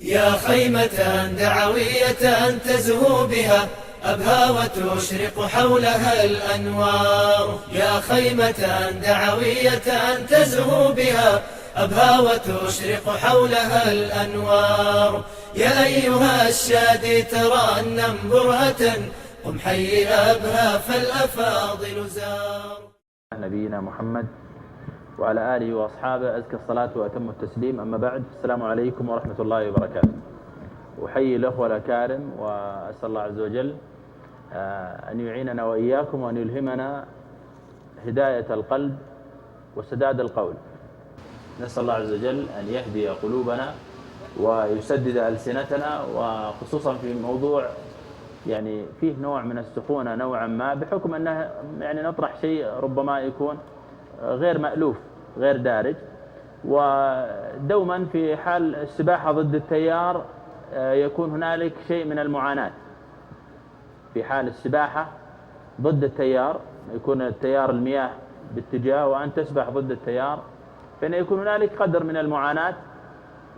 يا خيمة دعوية تزهو بها أبهى وتشرق حولها الأنوار. يا خيمة دعوية تزهو بها أبهى وتشرق حولها الأنوار. يا أيها الشادي ترنم برهة قم حي أبهى فالأفاضل زار. نبينا محمد وعلى آله وأصحابه أزكى الصلاة وأتم التسليم. أما بعد، السلام عليكم ورحمة الله وبركاته. أحيي الأخوة الأكارم وأسأل الله عز وجل أن يعيننا وإياكم وأن يلهمنا هداية القلب وسداد القول. نسأل الله عز وجل أن يهدي قلوبنا ويسدد ألسنتنا، وخصوصا في موضوع يعني فيه نوع من السخونة نوعا ما، بحكم أنه يعني نطرح شيء ربما يكون غير مألوف غير دارج. ودوما في حال السباحة ضد التيار يكون هنالك شيء من المعاناة. في حال السباحة ضد التيار، يكون التيار المياه باتجاه وأن تسبح ضد التيار، فإن يكون هنالك قدر من المعاناة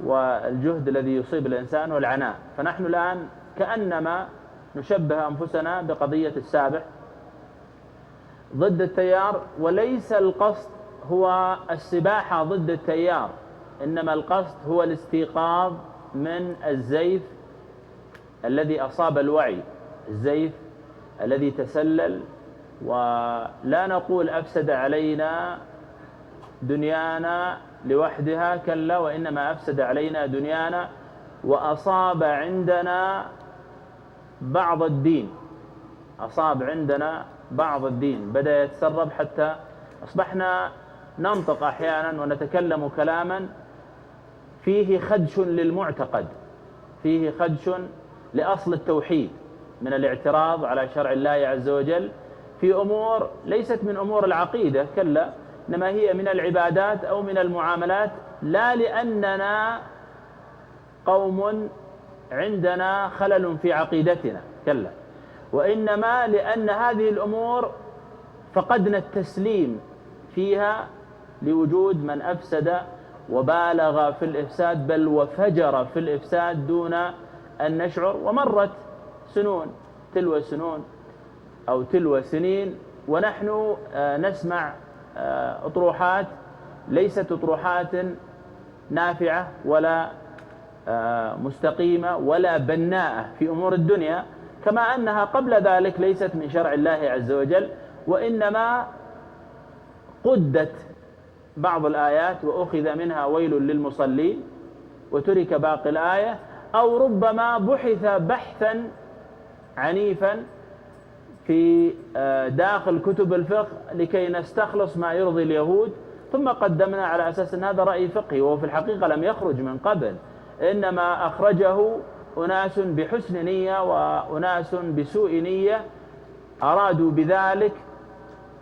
والجهد الذي يصيب الإنسان والعناء. فنحن الآن كأنما نشبه أنفسنا بقضية السابح ضد التيار، وليس القصد هو السباحة ضد التيار، إنما القصد هو الاستيقاظ من الزيف الذي أصاب الوعي، الزيف الذي تسلل. ولا نقول أفسد علينا دنيانا لوحدها، كلا، وإنما أفسد علينا دنيانا وأصاب عندنا بعض الدين. أصاب عندنا بعض الدين، بدأ يتسرب حتى أصبحنا ننطق أحيانا ونتكلم كلاما فيه خدش للمعتقد، فيه خدش لأصل التوحيد من الاعتراض على شرع الله عز وجل في أمور ليست من أمور العقيدة، كلا، إنما هي من العبادات أو من المعاملات، لا لأننا قوم عندنا خلل في عقيدتنا، كلا، وإنما لأن هذه الأمور فقدنا التسليم فيها لوجود من أفسد وبالغ في الإفساد، بل وفجر في الإفساد دون أن نشعر. ومرت سنون تلو سنون أو تلو سنين ونحن نسمع أطروحات ليست أطروحات نافعة ولا مستقيمة ولا بناءة في أمور الدنيا، كما أنها قبل ذلك ليست من شرع الله عز وجل، وإنما قدت بعض الآيات وأخذ منها ويل للمصلين وترك باقي الآية، أو ربما بحث بحثا عنيفا في داخل كتب الفقه لكي نستخلص ما يرضي اليهود، ثم قدمنا على أساس أن هذا رأي فقهي، وهو في الحقيقة لم يخرج من قبل، إنما أخرجه أناس بحسن نية وأناس بسوء نية أرادوا بذلك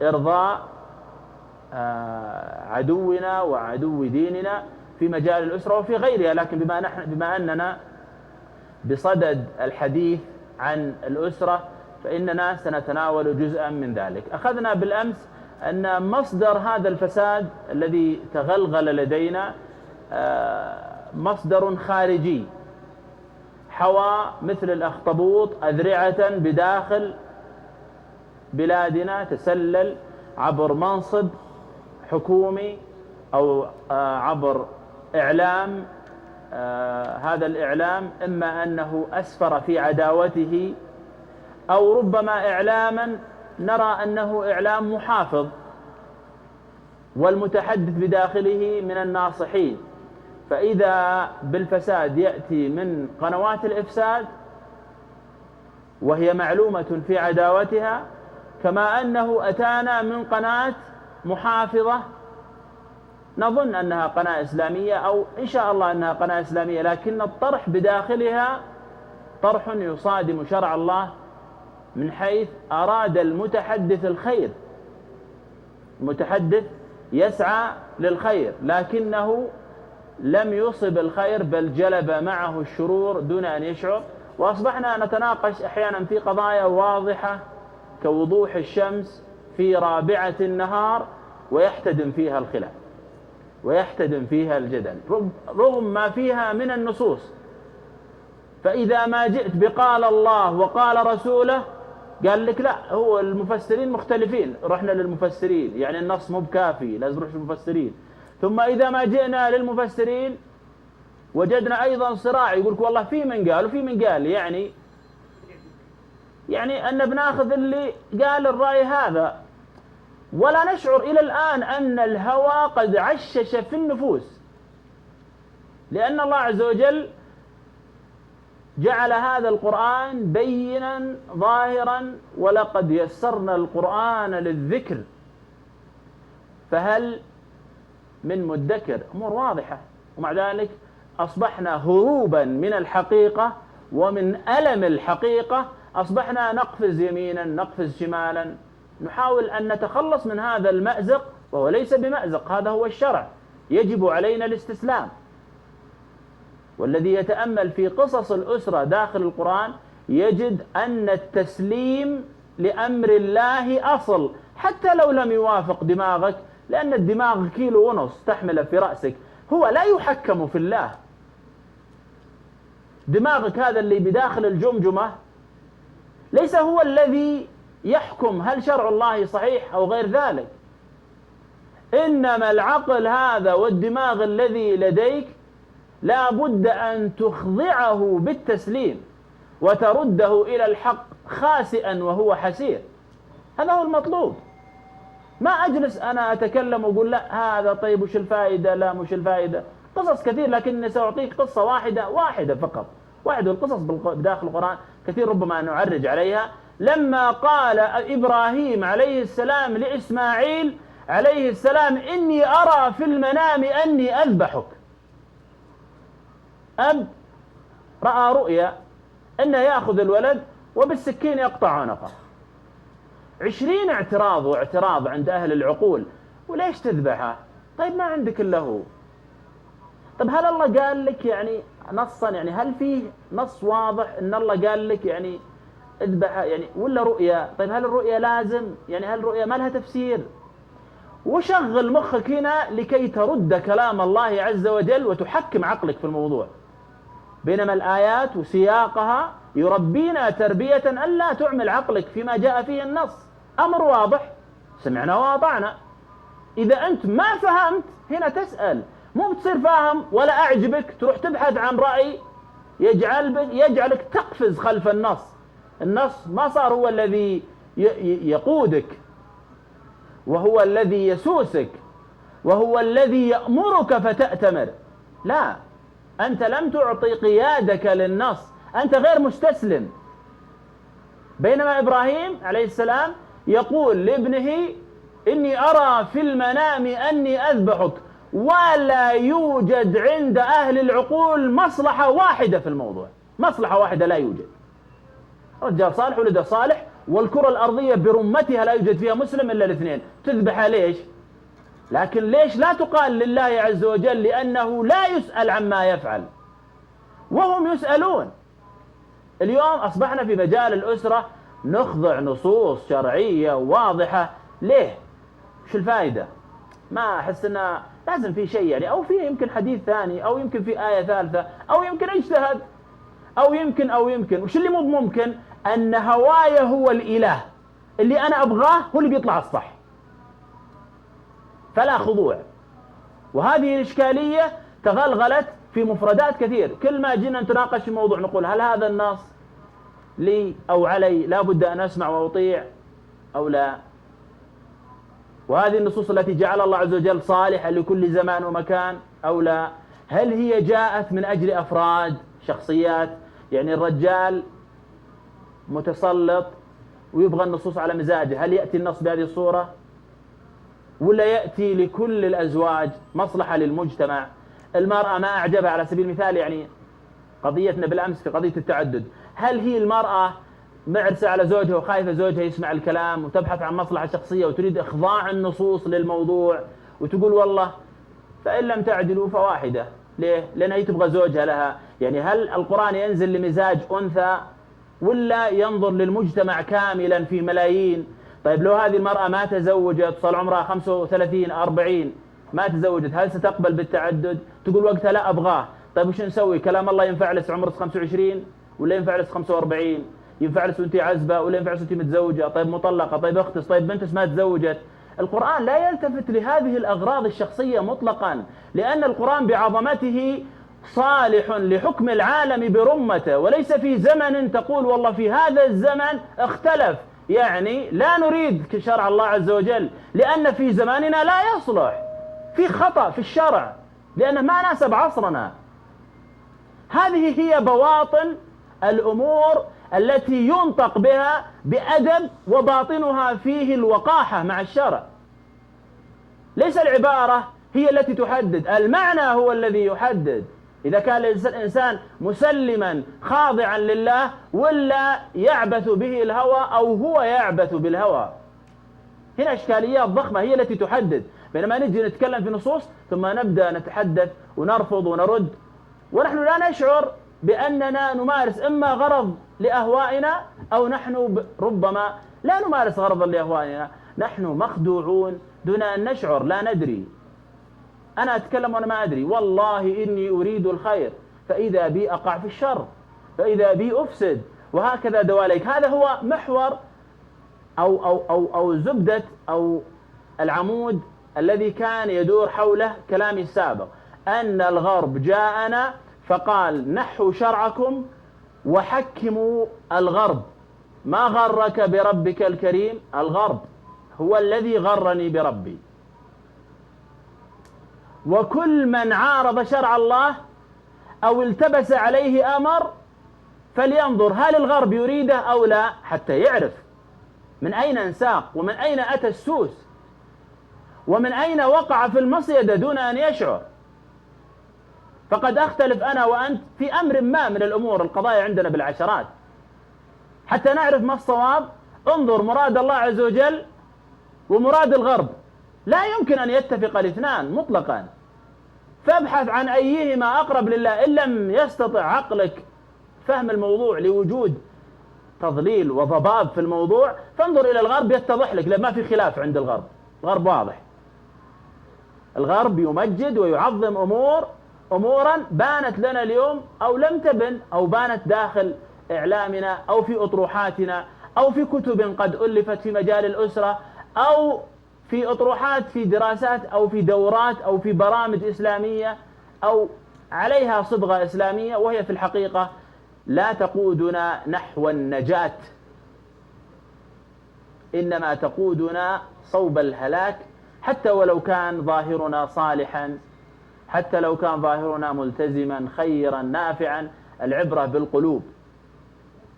إرضاء عدونا وعدو ديننا في مجال الأسرة وفي غيرها. لكن بما أننا بصدد الحديث عن الأسرة فإننا سنتناول جزءا من ذلك. أخذنا بالأمس أن مصدر هذا الفساد الذي تغلغل لدينا مصدر خارجي حوى مثل الأخطبوط أذرعة بداخل بلادنا، تسلل عبر منصب حكومي أو عبر إعلام. هذا الإعلام إما أنه أسفر في عداوته، أو ربما إعلاما نرى أنه إعلام محافظ والمتحدث بداخله من الناصحين. فإذا بالفساد يأتي من قنوات الإفساد وهي معلومة في عداوتها، كما أنه أتانا من قناة محافظة نظن أنها قناة إسلامية، أو إن شاء الله أنها قناة إسلامية، لكن الطرح بداخلها طرح يصادم شرع الله، من حيث أراد المتحدث الخير، المتحدث يسعى للخير لكنه لم يصب الخير بل جلب معه الشرور دون أن يشعر. وأصبحنا نتناقش أحيانا في قضايا واضحة كوضوح الشمس في رابعة النهار ويحتدم فيها الخلاف ويحتدم فيها الجدل، رغم ما فيها من النصوص فإذا ما جئت بقال الله وقال رسوله قال لك لا، هو المفسرين مختلفين، رحنا للمفسرين، يعني النص مو بكافي، لازم نروح للمفسرين. ثم إذا ما جئنا للمفسرين وجدنا أيضا صراع، يقولك والله في من قال وفي من قال، يعني أن بناخذ اللي قال الرأي هذا، ولا نشعر إلى الآن أن الهوى قد عشش في النفوس، لأن الله عز وجل جعل هذا القرآن بينا ظاهرا، ولقد يسرنا القرآن للذكر فهل من مدكر. أمور واضحة، ومع ذلك أصبحنا هروبا من الحقيقة ومن ألم الحقيقة، أصبحنا نقفز يمينا نقفز شمالا، نحاول أن نتخلص من هذا المأزق، وهو ليس بمأزق، هذا هو الشرع، يجب علينا الاستسلام. والذي يتأمل في قصص الأسرة داخل القرآن يجد أن التسليم لأمر الله أصل، حتى لو لم يوافق دماغك، لأن الدماغ 1.5 كيلو تحمله في رأسك، هو لا يحكم في الله. دماغك هذا اللي بداخل الجمجمة ليس هو الذي يحكم هل شرع الله صحيح أو غير ذلك، إنما العقل هذا والدماغ الذي لديك لا بد أن تخضعه بالتسليم وترده إلى الحق خاسئا وهو حسير. هذا هو المطلوب. ما أجلس أنا أتكلم وأقول لا هذا طيب وش الفائدة، لا مش الفائدة، قصص كثير، لكني سأعطيك قصة واحدة فقط، واحدة. القصص بداخل القرآن كثير ربما نعرج عليها. لما قال إبراهيم عليه السلام لإسماعيل عليه السلام إني أرى في المنام أني أذبحك، أب رأى رؤيا أنه يأخذ الولد وبالسكين يقطع عنقه. 20 اعتراض عند أهل العقول، وليش تذبحه؟ طيب ما عندك إلا هو. طب هل الله قال لك يعني نصا، يعني هل فيه نص واضح أن الله قال لك يعني اذبحه يعني، ولا رؤيا؟ طيب هل الرؤيا لازم، يعني هل الرؤيا ما لها تفسير؟ وشغل مخك هنا لكي ترد كلام الله عز وجل وتحكم عقلك في الموضوع، بينما الآيات وسياقها يربينا تربية ألا تعمل عقلك فيما جاء فيه النص. أمر واضح، سمعنا وأطعنا. إذا أنت ما فهمت هنا تسأل، مو بتصير فاهم ولا أعجبك تروح تبحث عن رأي يجعلك تقفز خلف النص. النص ما صار هو الذي يقودك، وهو الذي يسوسك، وهو الذي يأمرك فتأتمر. لا، أنت لم تعطي قيادك للنص، أنت غير مستسلم. بينما إبراهيم عليه السلام يقول لابنه إني أرى في المنام أني أذبحك، ولا يوجد عند أهل العقول مصلحة واحدة في الموضوع، مصلحة واحدة لا يوجد. رجال صالح ولده صالح، والكرة الأرضية برمتها لا يوجد فيها مسلم إلا الاثنين، تذبحها ليش؟ لكن ليش لا تقال لله عز وجل؟ لأنه لا يسأل عما يفعل وهم يسألون. اليوم أصبحنا في مجال الأسرة نخضع نصوص شرعية واضحة. ليه؟ شو الفائدة؟ ما أحس أنه لازم في شيء يعني، أو في يمكن حديث ثاني، أو يمكن في آية ثالثة، أو يمكن اجتهد، أو يمكن وش اللي مو ممكن؟ أن هواي هو الإله، اللي أنا أبغاه هو اللي بيطلع الصح، فلا خضوع. وهذه الإشكالية تغلغلت في مفردات كثير. كل ما جينا نتناقش في موضوع نقول هل هذا النص لي أو علي، لا بد أن أسمع وأطيع أو لا؟ وهذه النصوص التي جعل الله عز وجل صالحة لكل زمان ومكان أو لا؟ هل هي جاءت من أجل أفراد شخصيات؟ يعني الرجال متسلط ويبغى النصوص على مزاجه، هل يأتي النص بهذه الصورة؟ ولا يأتي لكل الأزواج مصلحة للمجتمع؟ المرأة ما أعجبها على سبيل المثال، يعني قضيتنا بالأمس في قضية التعدد، هل هي المرأة معرسة على زوجها وخايفة زوجها يسمع الكلام وتبحث عن مصلحة شخصية وتريد إخضاع النصوص للموضوع وتقول والله فإن لم تعدلوا فواحدة؟ ليه؟ لأن هي تبغى زوجها لها. يعني هل القرآن ينزل لمزاج أنثى ولا ينظر للمجتمع كاملا في ملايين؟ طيب لو هذه المرأة ما تزوجت، صار عمرها 35 40 ما تزوجت، هل ستقبل بالتعدد؟ تقول وقتها لا أبغاه. طيب وش نسوي؟ كلام الله ينفع لس عمرك 25 ولا ينفع لس 45؟ ينفع لس وانت عزبة ولا ينفع لس وانت متزوجة؟ طيب مطلقة؟ طيب اختس؟ طيب بنتس ما تزوجت؟ القرآن لا يلتفت لهذه الأغراض الشخصية مطلقا، لأن القرآن بعظمته صالح لحكم العالم برمته، وليس في زمن تقول والله في هذا الزمن اختلف، يعني لا نريد شرع الله عز وجل لأن في زماننا لا يصلح، في خطأ في الشرع لأنه ما ناسب عصرنا. هذه هي بواطن الأمور التي ينطق بها بأدب، وباطنها فيه الوقاحة مع الشرع. ليس العبارة هي التي تحدد، المعنى هو الذي يحدد. إذا كان الإنسان مسلما خاضعا لله ولا يعبث به الهوى أو هو يعبث بالهوى. هنا إشكاليات ضخمة هي التي تحدد، بينما نجي نتكلم في نصوص ثم نبدأ نتحدث ونرفض ونرد، ونحن لا نشعر بأننا نمارس إما غرض لأهوائنا أو نحن ربما لا نمارس غرضا لأهوائنا، نحن مخدوعون دون أن نشعر، لا ندري. أنا أتكلم وأنا ما أدري، والله إني أريد الخير فإذا بي أقع في الشر، فإذا بي أفسد، وهكذا دواليك. هذا هو محور أو زبدة أو العمود الذي كان يدور حوله كلامي السابق، أن الغرب جاءنا فقال نحوا شرعكم وحكموا الغرب. ما غرك بربك الكريم؟ الغرب هو الذي غرني بربي. وكل من عارض شرع الله أو التبس عليه أمر فلينظر هل الغرب يريده أو لا، حتى يعرف من أين انساق ومن أين أتى السوس ومن أين وقع في المصيدة دون أن يشعر. فقد أختلف أنا وأنت في أمر ما من الأمور، القضايا عندنا بالعشرات، حتى نعرف ما الصواب. انظر مراد الله عز وجل ومراد الغرب، لا يمكن أن يتفق الاثنان مطلقا، فابحث عن أيهما أقرب لله. إن لم يستطع عقلك فهم الموضوع لوجود تضليل وضباب في الموضوع، فانظر إلى الغرب يتضح لك، لما في خلاف عند الغرب. الغرب واضح، الغرب يمجد ويعظم أمورا بانت لنا اليوم أو لم تبن، أو بانت داخل إعلامنا أو في أطروحاتنا أو في كتب قد ألفت في مجال الأسرة أو في أطروحات في دراسات أو في دورات أو في برامج إسلامية أو عليها صبغة إسلامية، وهي في الحقيقة لا تقودنا نحو النجاة، إنما تقودنا صوب الهلاك، حتى ولو كان ظاهرنا صالحا، حتى لو كان ظاهرنا ملتزما خيرا نافعا. العبرة بالقلوب،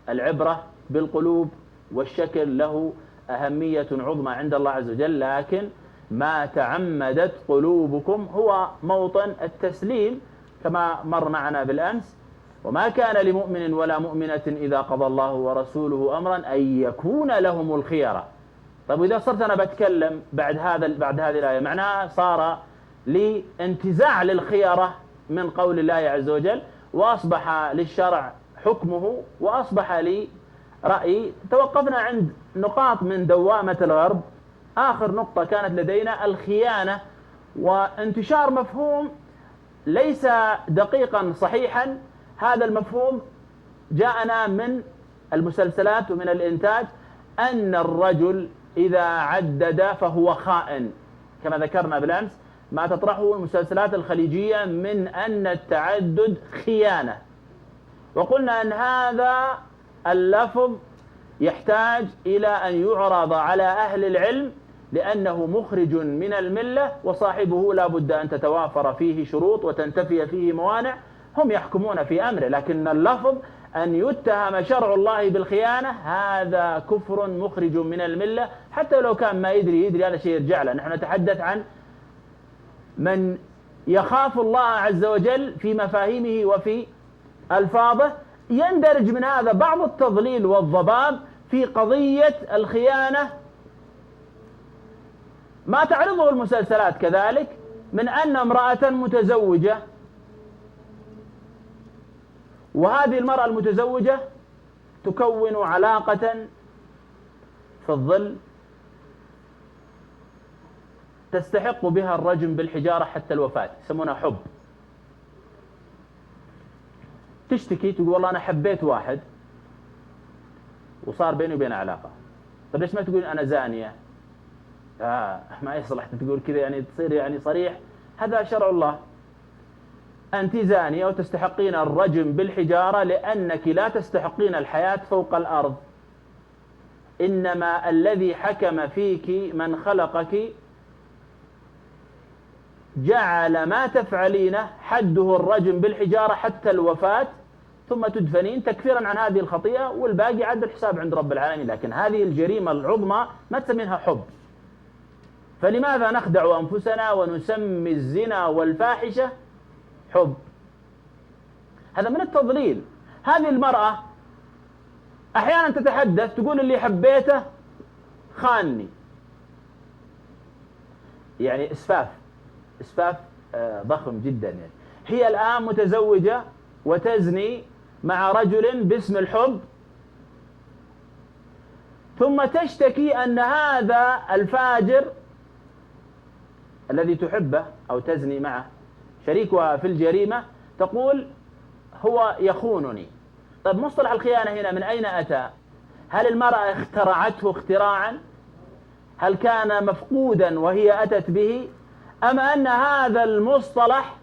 العبرة بالقلوب، والشكل له أهمية عظمى عند الله عز وجل، لكن ما تعمدت قلوبكم هو موطن التسليم كما مر معنا بالأمس. وما كان لمؤمن ولا مؤمنة إذا قضى الله ورسوله أمرا أن يكون لهم الخيرة. طيب إذا صرت أنا بتكلم بعد هذه الآية، معناها صار لي انتزاع للخيرة من قول الله عز وجل، وأصبح للشرع حكمه، وأصبح لي رأي. توقفنا عند نقاط من دوامة الغرب. آخر نقطة كانت لدينا الخيانة وانتشار مفهوم ليس دقيقا صحيحا. هذا المفهوم جاءنا من المسلسلات ومن الإنتاج، أن الرجل إذا عدد فهو خائن، كما ذكرنا بالأمس ما تطرحه المسلسلات الخليجية من أن التعدد خيانة. وقلنا أن هذا اللفظ يحتاج إلى أن يعرض على أهل العلم، لأنه مخرج من الملة، وصاحبه لا بد أن تتوافر فيه شروط وتنتفي فيه موانع، هم يحكمون في أمره. لكن اللفظ أن يتهم شرع الله بالخيانة هذا كفر مخرج من الملة، حتى لو كان ما يدري هذا شيء يرجع له. نحن نتحدث عن من يخاف الله عز وجل في مفاهيمه وفي ألفاظه. يندرج من هذا بعض التضليل والضباب في قضية الخيانة، ما تعرضه المسلسلات كذلك، من أن امرأة متزوجة، وهذه المرأة المتزوجة تكون علاقة في الظل تستحق بها الرجم بالحجارة حتى الوفاة، يسمونها حب. تشتكي تقول والله أنا حبيت واحد وصار بيني وبين علاقة. طيب ليش ما تقول أنا زانية؟ ما يصلح تقول كذا، يعني تصير يعني صريح. هذا شرع الله. أنت زانية وتستحقين الرجم بالحجارة لأنك لا تستحقين الحياة فوق الأرض. إنما الذي حكم فيك من خلقك جعل ما تفعلين حده الرجم بالحجارة حتى الوفاة، ثم تدفنين تكفيرا عن هذه الخطيئة، والباقي عد الحساب عند رب العالمين. لكن هذه الجريمة العظمى ما تسمينها حب. فلماذا نخدع أنفسنا ونسمي الزنا والفاحشة حب؟ هذا من التضليل. هذه المرأة أحيانا تتحدث تقول اللي حبيته خانني، يعني إسفاف ضخم جدا. يعني هي الآن متزوجة وتزني مع رجل باسم الحب، ثم تشتكي أن هذا الفاجر الذي تحبه أو تزني معه شريكها في الجريمة تقول هو يخونني. طيب مصطلح الخيانة هنا من أين أتى؟ هل المرأة اخترعته اختراعا؟ هل كان مفقودا وهي أتت به؟ أم أن هذا المصطلح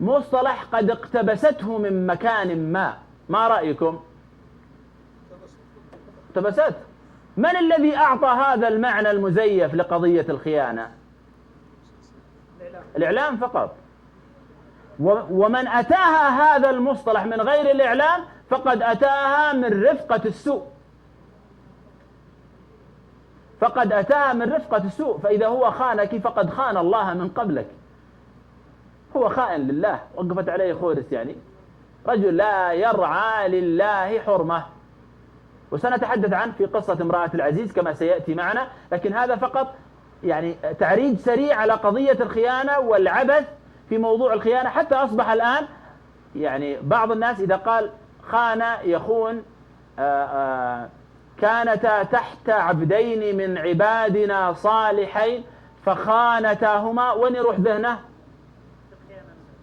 مصطلح قد اقتبسته من مكان ما؟ ما رأيكم؟ اقتبست. من الذي أعطى هذا المعنى المزيف لقضية الخيانة؟ الإعلام فقط. ومن أتاها هذا المصطلح من غير الإعلام فقد أتاها من رفقة السوء. فإذا هو خانك فقد خان الله من قبلك. هو خائن لله، وقفت عليه خورس، يعني رجل لا يرعى لله حرمة. وسنتحدث عنه في قصة امرأة العزيز كما سيأتي معنا، لكن هذا فقط يعني تعريج سريع على قضية الخيانة والعبث في موضوع الخيانة. حتى أصبح الآن يعني بعض الناس إذا قال خان يخون، كانتا تحت عبدين من عبادنا صالحين فخانتاهما، وين يروح ذهنه؟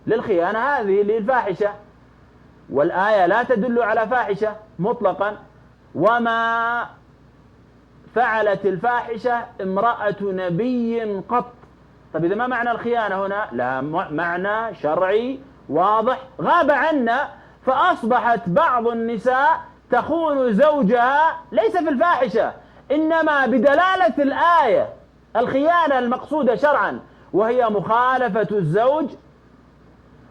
للخيانة هذه للفاحشة، والآية لا تدل على فاحشة مطلقا. وما فعلت الفاحشة امرأة نبي قط. طيب إذا ما معنى الخيانة هنا؟ لا معنى شرعي واضح غاب عنا، فأصبحت بعض النساء تخون زوجها ليس في الفاحشة، إنما بدلالة الآية الخيانة المقصودة شرعا، وهي مخالفة الزوج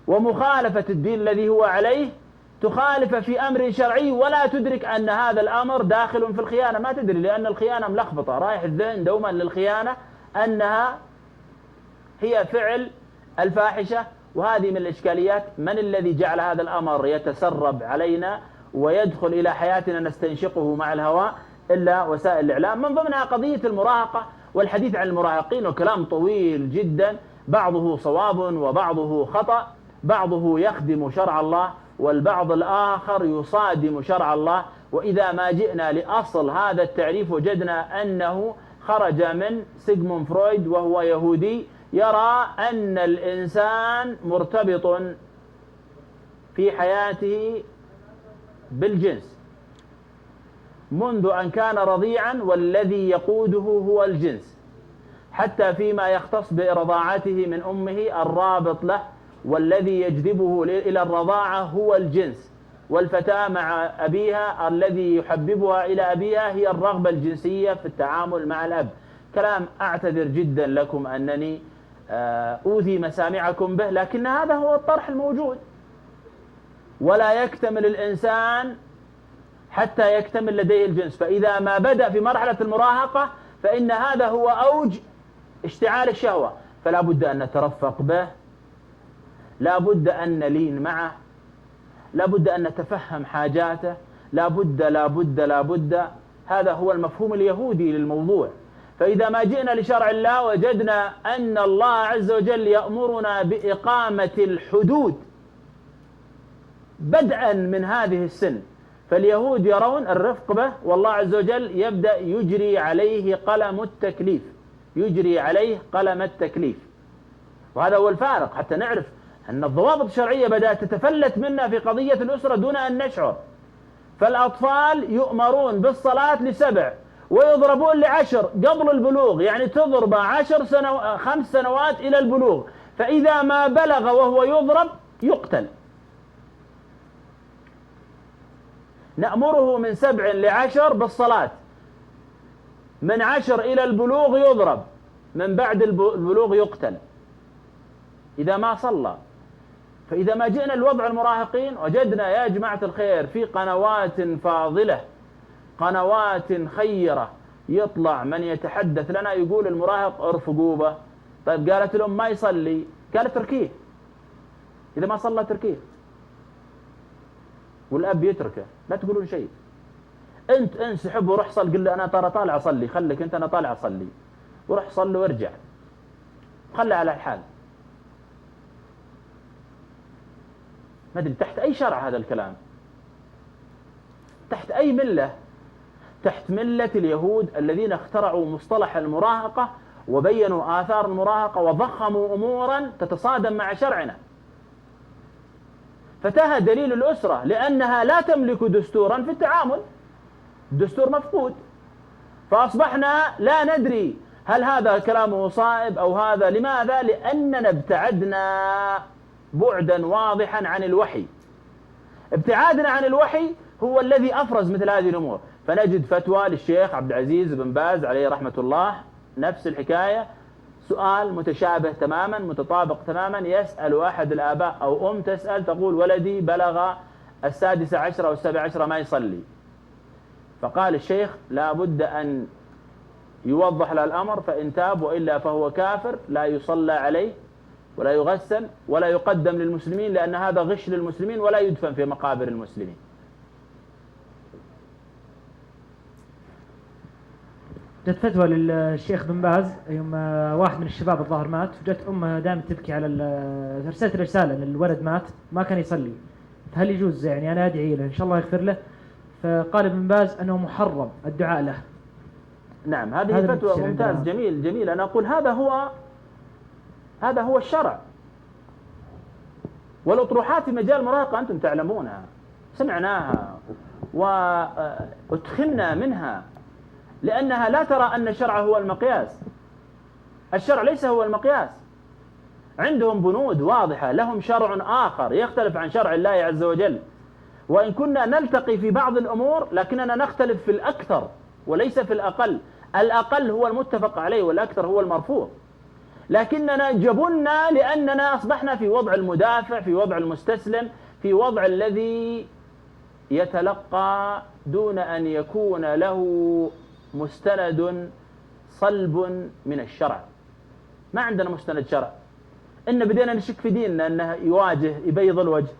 ومخالفة الدين الذي هو عليه، تخالف في أمر شرعي ولا تدرك أن هذا الأمر داخل في الخيانة. ما تدري، لأن الخيانة ملخبطة، رايح الذهن دوما للخيانة أنها هي فعل الفاحشة. وهذه من الإشكاليات. من الذي جعل هذا الأمر يتسرب علينا ويدخل إلى حياتنا نستنشقه مع الهواء إلا وسائل الإعلام؟ من ضمنها قضية المراهقة والحديث عن المراهقين، وكلام طويل جدا، بعضه صواب وبعضه خطأ، بعضه يخدم شرع الله والبعض الآخر يصادم شرع الله. وإذا ما جئنا لأصل هذا التعريف وجدنا أنه خرج من سيغموند فرويد، وهو يهودي يرى أن الإنسان مرتبط في حياته بالجنس منذ أن كان رضيعا، والذي يقوده هو الجنس، حتى فيما يختص برضاعته من أمه الرابط له والذي يجذبه إلى الرضاعة هو الجنس. والفتاة مع أبيها الذي يحببها إلى أبيها هي الرغبة الجنسية في التعامل مع الأب. كلام أعتذر جدا لكم أنني أوذي مسامعكم به، لكن هذا هو الطرح الموجود. ولا يكتمل الإنسان حتى يكتمل لديه الجنس. فإذا ما بدأ في مرحلة المراهقة فإن هذا هو أوج اشتعال الشهوة، فلا بد أن نترفق به، لا بد أن نلين معه، لا بد أن نتفهم حاجاته، لا بد. هذا هو المفهوم اليهودي للموضوع. فإذا ما جئنا لشرع الله وجدنا أن الله عز وجل يأمرنا بإقامة الحدود بدءا من هذه السن، فاليهود يرون الرفق به، والله عز وجل يبدأ يجري عليه قلم التكليف. وهذا هو الفارق حتى نعرف أن الضوابط الشرعية بدأت تتفلت منا في قضية الأسرة دون أن نشعر. فالأطفال يؤمرون بالصلاة ل7 ويضربون ل10 قبل البلوغ، يعني تضرب 5 سنوات إلى البلوغ، فإذا ما بلغ وهو يضرب يقتل. نأمره من 7 ل10 بالصلاة، من 10 إلى البلوغ يضرب، من بعد البلوغ يقتل إذا ما صلى. فإذا ما جئنا لوضع المراهقين وجدنا يا جماعة الخير في قنوات فاضلة، قنوات خيرة، يطلع من يتحدث لنا يقول المراهق ارفقوا به. طيب قالت الأم ما يصلي، قالت تركيه، إذا ما صلى تركيه، والأب يتركه، لا تقولون شيء. أنت انسحب وروح صل، قل له أنا ترى طالع أصلي، خليك أنت، أنا طالع أصلي، وروح صل وارجع، خلى على الحال. ما أدري تحت أي شرع هذا الكلام، تحت أي ملة؟ تحت ملة اليهود الذين اخترعوا مصطلح المراهقة وبينوا آثار المراهقة وضخموا أمورا تتصادم مع شرعنا. فتاه دليل الأسرة لأنها لا تملك دستورا في التعامل، الدستور مفقود، فأصبحنا لا ندري هل هذا كلامه صائب أو هذا. لماذا؟ لأننا ابتعدنا بعدا واضحا عن الوحي. ابتعادنا عن الوحي هو الذي أفرز مثل هذه الأمور. فنجد فتوى للشيخ عبد العزيز بن باز عليه رحمة الله، نفس الحكاية، سؤال متشابه تماما متطابق تماما، يسأل أحد الآباء أو أم تسأل تقول ولدي بلغ 16 أو 17 ما يصلي. فقال الشيخ لا بد أن يوضح له الأمر، فإن تاب وإلا فهو كافر، لا يصلى عليه ولا يغسل ولا يقدم للمسلمين، لأن هذا غش للمسلمين، ولا يدفن في مقابر المسلمين. جت فتوى للشيخ بن باز يوم واحد من الشباب الظاهر مات، وجت امه دائما تبكي على ارسلت رساله ان الولد مات ما كان يصلي، فهل يجوز يعني انا ادعي له ان شاء الله يغفر له؟ فقال ابن باز انه محرم الدعاء له. نعم، هذه فتوى ممتاز، جميل. انا اقول هذا هو الشرع. والاطروحات في مجال المراهقه انتم تعلمونها، سمعناها واتخنا منها، لأنها لا ترى أن الشرع هو المقياس. الشرع ليس هو المقياس، عندهم بنود واضحة، لهم شرع آخر يختلف عن شرع الله عز وجل. وإن كنا نلتقي في بعض الأمور لكننا نختلف في الأكثر وليس في الأقل. الأقل هو المتفق عليه والأكثر هو المرفوض، لكننا جبنا لأننا أصبحنا في وضع المدافع، في وضع المستسلم، في وضع الذي يتلقى دون أن يكون له مستند صلب من الشرع. ما عندنا مستند شرع، إن بدينا نشك في ديننا أنه يبيض الوجه،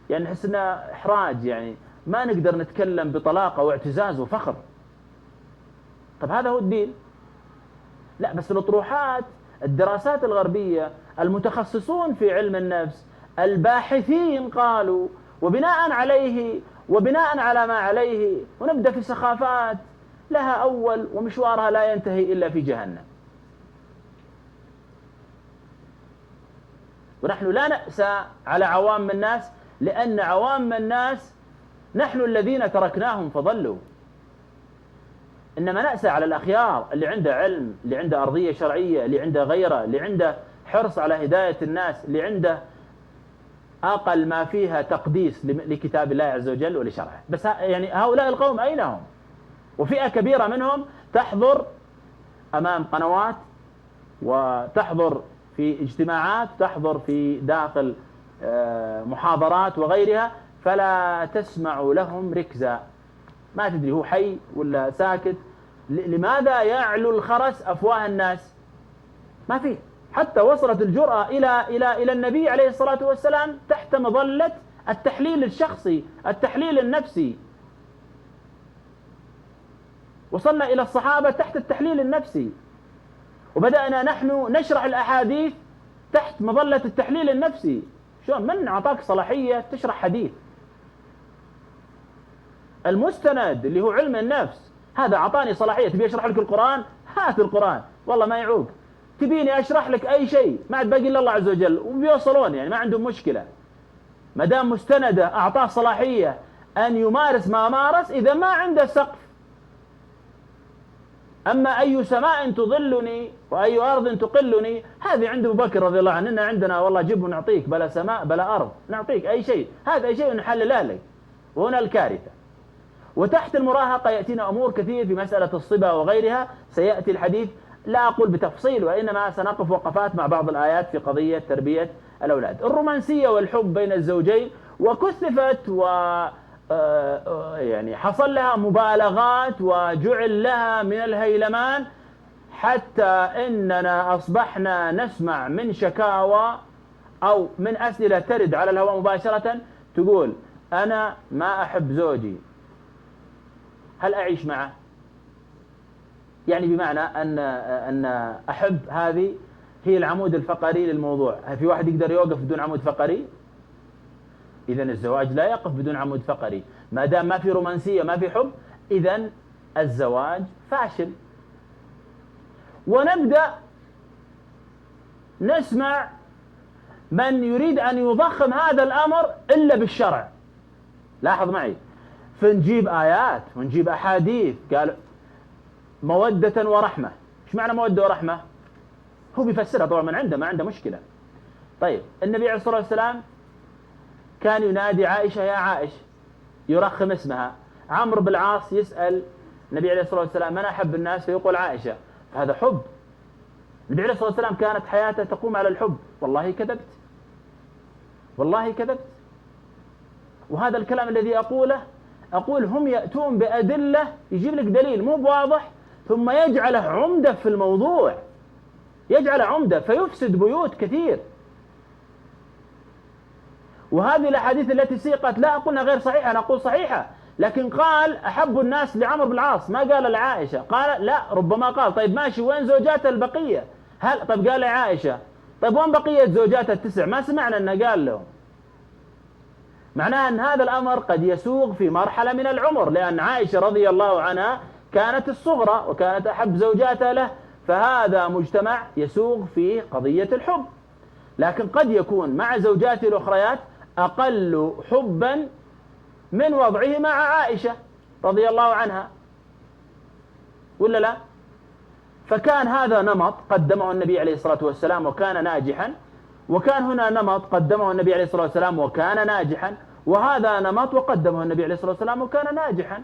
يعني نحس إنه إحراج، يعني ما نقدر نتكلم بطلاقة واعتزاز وفخر. طب هذا هو الدين؟ لا، بس الأطروحات، الدراسات الغربية، المتخصصون في علم النفس، الباحثين قالوا، وبناء عليه وبناء على ما عليه، ونبدأ في سخافات لها أول ومشوارها لا ينتهي إلا في جهنم. ونحن لا نأسى على عوام الناس، لأن عوام الناس نحن الذين تركناهم فضلوا. إنما نأسى على الأخيار اللي عنده علم، اللي عنده أرضية شرعية، اللي عنده غيره، اللي عنده حرص على هداية الناس، اللي عنده أقل ما فيها تقديس لكتاب الله عز وجل ولشرعه. بس يعني هؤلاء القوم أين هم؟ وفئة كبيرة منهم تحضر أمام قنوات، وتحضر في اجتماعات، تحضر في داخل محاضرات وغيرها، فلا تسمع لهم ركزا، ما تدري هو حي ولا ساكت. لماذا يعلو الخرس أفواه الناس؟ ما فيه. حتى وصلت الجرأة إلى النبي عليه الصلاة والسلام تحت مظلة التحليل الشخصي، التحليل النفسي. وصلنا إلى الصحابة تحت التحليل النفسي، وبدأنا نحن نشرح الأحاديث تحت مظلة التحليل النفسي. شلون؟ من أعطاك صلاحية تشرح حديث؟ المستند اللي هو علم النفس هذا أعطاني صلاحية، تبي أشرح لك القرآن؟ هات القرآن، والله ما يعوق. تبيني أشرح لك أي شيء ما عاد باقي إلا الله عز وجل، وبيوصلون يعني ما عندهم مشكلة ما دام مستندة أعطاه صلاحية أن يمارس ما مارس، إذا ما عنده سقف. أما أي سماء تظلني وأي أرض تقلني، هذه عند أبو بكر رضي الله عنه. إن عندنا والله جيب ونعطيك، بلا سماء بلا أرض، نعطيك أي شيء، هذا أي شيء نحلله لك. وهنا الكارثة. وتحت المراهقة يأتينا أمور كثير في مسألة الصبا وغيرها، سيأتي الحديث لا أقول بتفصيل، وإنما سنقف وقفات مع بعض الآيات في قضية تربية الأولاد. الرومانسية والحب بين الزوجين، وكثفت يعني حصل لها مبالغات وجعل لها من الهيلمان، حتى إننا أصبحنا نسمع من شكاوى أو من أسئلة ترد على الهواء مباشرة تقول أنا ما أحب زوجي، هل أعيش معه؟ يعني بمعنى أن أحب هذه هي العمود الفقري للموضوع. هل في واحد يقدر يوقف بدون عمود فقري؟ إذن الزواج لا يقف بدون عمود فقري. ما دام ما في رومانسية ما في حب، إذن الزواج فاشل. ونبدأ نسمع من يريد أن يضخم هذا الأمر إلا بالشرع. لاحظ معي، فنجيب آيات ونجيب أحاديث قال مودة ورحمة. إيش معنى مودة ورحمة؟ هو بيفسرها طبعا من عنده، ما عنده مشكلة. طيب النبي عليه الصلاة والسلام كان ينادي عائشة يا عائش، يرخم اسمها. عمرو بن العاص يسأل النبي عليه الصلاة والسلام من أحب الناس، فيقول عائشة. هذا حب. النبي عليه الصلاة والسلام كانت حياته تقوم على الحب. والله كذبت، والله كذبت. وهذا الكلام الذي أقول هم يأتون بأدلة، يجيب لك دليل مو بواضح ثم يجعله عمدة في الموضوع، يجعله عمدة فيفسد بيوت كثير. وهذه الأحاديث التي سيقت لا أقولنا غير صحيحة، أنا أقول صحيحة، لكن قال أحب الناس لعمرو بن العاص، ما قال لعائشة. قال لا، ربما قال طيب ماشي وين زوجات البقية؟ طيب قال لعائشة، طيب وين بقية زوجات التسع؟ ما سمعنا أنه قال لهم. معناه أن هذا الأمر قد يسوغ في مرحلة من العمر، لأن عائشة رضي الله عنها كانت الصغرى وكانت أحب زوجاتها له، فهذا مجتمع يسوغ في قضية الحب. لكن قد يكون مع زوجاته الأخريات أقل حبا من وضعه مع عائشة رضي الله عنها، ولا لا؟ فكان هذا نمط قدمه النبي عليه الصلاة والسلام وكان ناجحا، وكان هنا نمط قدمه النبي عليه الصلاة والسلام وكان ناجحا، وهذا نمط وقدمه النبي عليه الصلاة والسلام وكان ناجحا.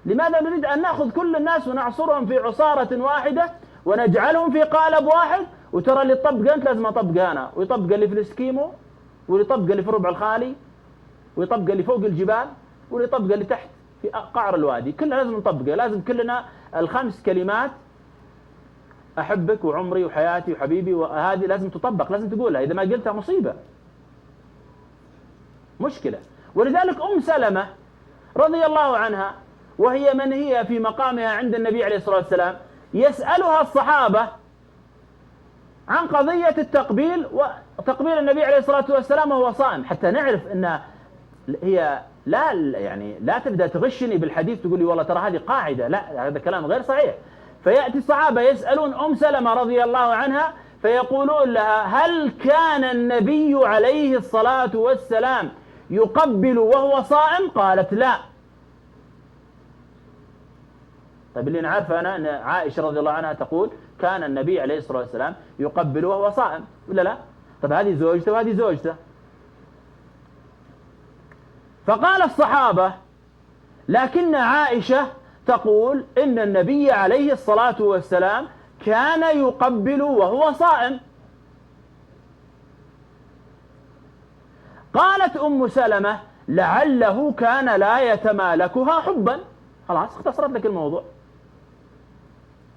لماذا نريد أن نأخذ كل الناس ونعصرهم في عصارة واحدة ونجعلهم في قالب واحد؟ وترى اللي يطبق أنت لازم أطبق أنا، ويطبق اللي في الاسكيمو، واللي يطبق اللي في الربع الخالي، ويطبق اللي فوق الجبال، واللي يطبق اللي تحت في قعر الوادي. كلنا لازم نطبقه، لازم كلنا الخمس كلمات أحبك وعمري وحياتي وحبيبي، وهذه لازم تطبق، لازم تقولها. إذا ما قلتها مصيبة، مشكلة. ولذلك سلمة رضي الله عنها، وهي من هي في مقامها عند النبي عليه الصلاة والسلام، يسألها الصحابة عن قضية التقبيل وتقبيل النبي عليه الصلاة والسلام وهو صائم، حتى نعرف أن هي لا تبدأ تغشني بالحديث تقول لي والله ترى هذه قاعدة، لا، هذا كلام غير صحيح. فيأتي الصحابة يسألون سلمة رضي الله عنها فيقولون لها هل كان النبي عليه الصلاة والسلام يقبل وهو صائم؟ قالت لا. طيب اللي نعرفه أنا أن عائشة رضي الله عنها تقول كان النبي عليه الصلاة والسلام يقبل وهو صائم، ولا لا؟ طيب هذه زوجته وهذه زوجته. فقال الصحابة لكن عائشة تقول إن النبي عليه الصلاة والسلام كان يقبل وهو صائم. قالت سلمة لعله كان لا يتمالكها حبا. خلاص اختصرت لك الموضوع،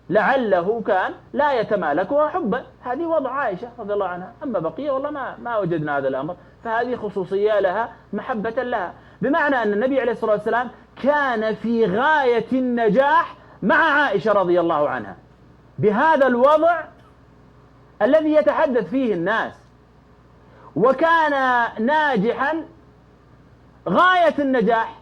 لعله كان لا يتمالكها حبا. هذه وضع عائشة رضي الله عنها. أما بقية والله ما وجدنا هذا الأمر، فهذه خصوصية لها محبة لها. بمعنى أن النبي عليه الصلاة والسلام كان في غاية النجاح مع عائشة رضي الله عنها بهذا الوضع الذي يتحدث فيه الناس، وكان ناجحا غاية النجاح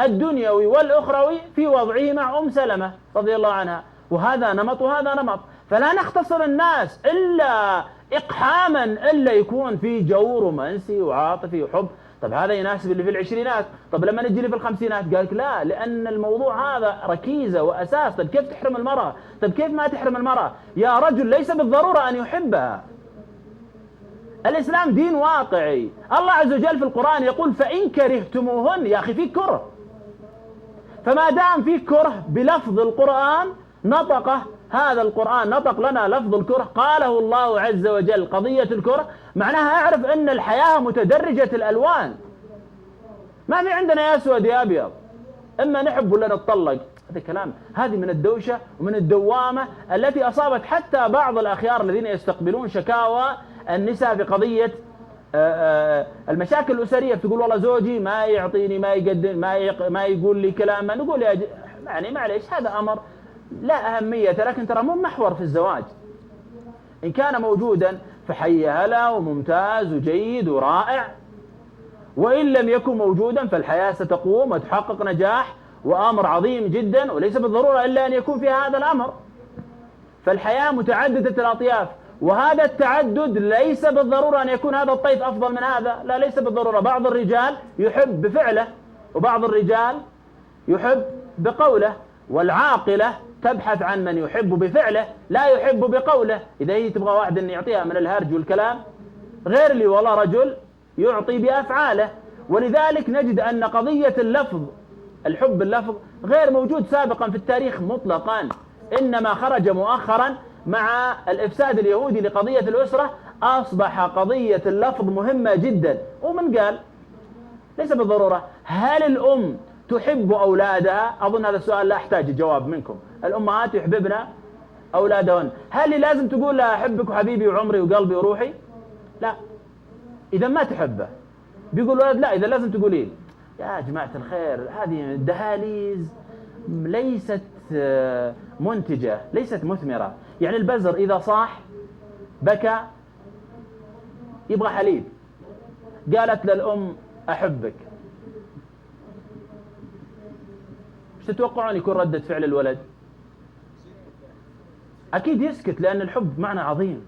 الدنيوي والأخروي في وضعه مع سلمة رضي الله عنها. وهذا نمط وهذا نمط. فلا نختصر الناس إلا إقحاما إلا يكون في جو رومانسي وعاطفي وحب. طب هذا يناسب اللي في العشرينات، طب لما نجي في الخمسينات قالك لا، لأن الموضوع هذا ركيزة وأساس. طب كيف تحرم المرأة؟ طب كيف ما تحرم المرأة؟ يا رجل ليس بالضرورة أن يحبها. الإسلام دين واقعي. الله عز وجل في القرآن يقول فإن كرهتموهن. يا أخي في كره، فما دام في كره بلفظ القرآن نطقه هذا القرآن، نطق لنا لفظ الكره، قاله الله عز وجل. قضية الكره معناها أعرف أن الحياة متدرجة الألوان، ما في عندنا يا أسود يا أبيض، إما نحب ولا نتطلق. هذا كلام، هذه من الدوشة ومن الدوامة التي أصابت حتى بعض الأخيار الذين يستقبلون شكاوى النساء في قضية المشاكل الأسرية. بتقول والله زوجي ما يعطيني، ما يقدم، ما يقول لي كلام. ما نقول يعني معليش، هذا أمر لا أهمية، لكن ترى مو محور في الزواج. إن كان موجودا فحي هلا وممتاز وجيد ورائع، وإن لم يكن موجودا فالحياة ستقوم وتحقق نجاح وأمر عظيم جدا، وليس بالضرورة إلا أن يكون في هذا الأمر. فالحياة متعددة الأطياف، وهذا التعدد ليس بالضرورة أن يكون هذا الطيف أفضل من هذا، لا ليس بالضرورة. بعض الرجال يحب بفعله وبعض الرجال يحب بقوله، والعاقلة تبحث عن من يحب بفعله لا يحب بقوله. إذا هي تبغى واحد أن يعطيها من الهرج والكلام، غير اللي والله رجل يعطي بأفعاله. ولذلك نجد أن قضية اللفظ، الحب اللفظ، غير موجود سابقا في التاريخ مطلقا، إنما خرج مؤخرا مع الإفساد اليهودي لقضية الأسرة. أصبح قضية اللفظ مهمة جدا. ومن قال ليس بالضرورة. هل الأم تحب أولادها؟ أظن هذا السؤال لا أحتاج جواب منكم. الأمهات يحببن أولادهن. هل لازم تقول لها أحبك وحبيبي وعمري وقلبي وروحي؟ لا. إذا ما تحبه بيقول ولد لا، إذا لازم تقولين يا جماعة الخير هذه الدهاليز ليست منتجة، ليست مثمرة. يعني البزر إذا صاح بكى يبغى حليب، قالت للأم أحبك، ايش تتوقعون يكون ردة فعل الولد؟ أكيد يسكت، لأن الحب معنى عظيم،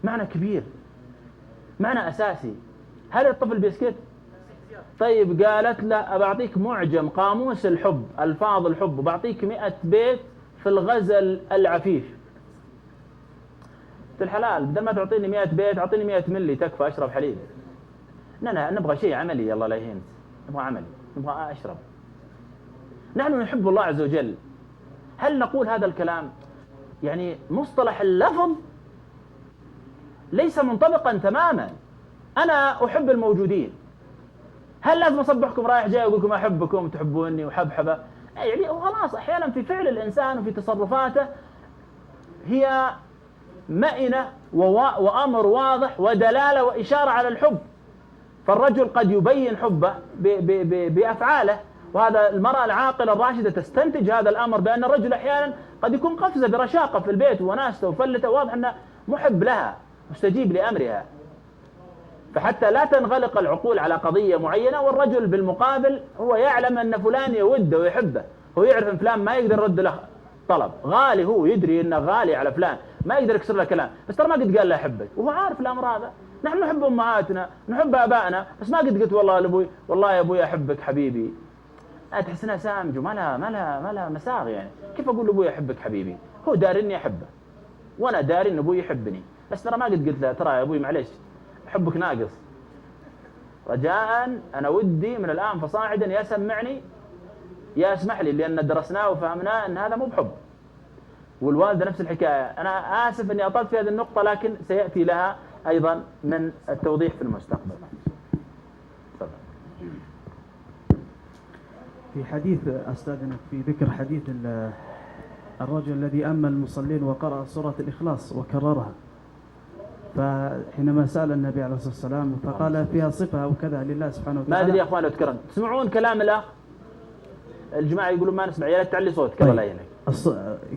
معنى كبير، معنى أساسي. هل الطفل بيسكت؟ طيب قالت له أبعطيك معجم قاموس الحب، ألفاظ الحب، وبعطيك 100 بيت في الغزل العفيف. الحلال بدل ما تعطيني 100 بيت أعطيني 100 ملي تكفى أشرب حليب. نبغى شيء عملي، الله لا يهين، نبغى عملي، نبغى أشرب. نحن نحب الله عز وجل. هل نقول هذا الكلام؟ يعني مصطلح اللفظ ليس منطبقا تماما. أنا أحب الموجودين، هل لازم أصبحكم رايح جاي وأقول لكم أحبكم تحبوني وحبحبة؟ يعني خلاص أحيانا في فعل الإنسان وفي تصرفاته هي مئنة وأمر واضح ودلالة وإشارة على الحب. فالرجل قد يبين حبه بأفعاله، وهذا المرأة العاقلة الراشدة تستنتج هذا الأمر بأن الرجل أحيانا قد يكون قفزة برشاقة في البيت وناسته وفلته، واضح أنه محب لها مستجيب لأمرها. فحتى لا تنغلق العقول على قضية معينة، والرجل بالمقابل هو يعلم أن فلان يوده ويحبه، هو يعرف أن فلان ما يقدر يرد له طلب، غالي، هو يدري أنه غالي على فلان، ما يقدر يكسر له كلام، بس ترى ما قد قال له أحبك، وهو عارف الأمر هذا. نحن نحب أمهاتنا، نحب آبائنا، بس ما قد قلت والله لأبوي، والله يا أبوي أحبك حبيبي. تحس انها سامج وما لها مساغ. يعني كيف اقول لابوي احبك حبيبي؟ هو داري اني احبه وانا داري ان ابوي يحبني، بس ترى ما قد قلت له ترى يا ابوي معليش حبك ناقص، رجاء انا ودي من الان فصاعدا يا سمعني يا اسمح لي، لان درسناه وفهمناه ان هذا مو بحب. والوالده نفس الحكايه. انا اسف اني اطلت في هذه النقطه، لكن سياتي لها ايضا من التوضيح في المستقبل. في حديث أستاذنا في ذكر حديث الرجل الذي أمن المصلين وقرأ سورة الإخلاص وكررها، فحينما سأل النبي عليه الصلاة والسلام فقال فيها صفة أو كذا لله سبحانه وتعالى. ما أدري يا أخوان لو تكرر تسمعون كلام الأخ؟ الجماعة يقولون ما نسمع، يا ريت تعلي صوتك. طيب.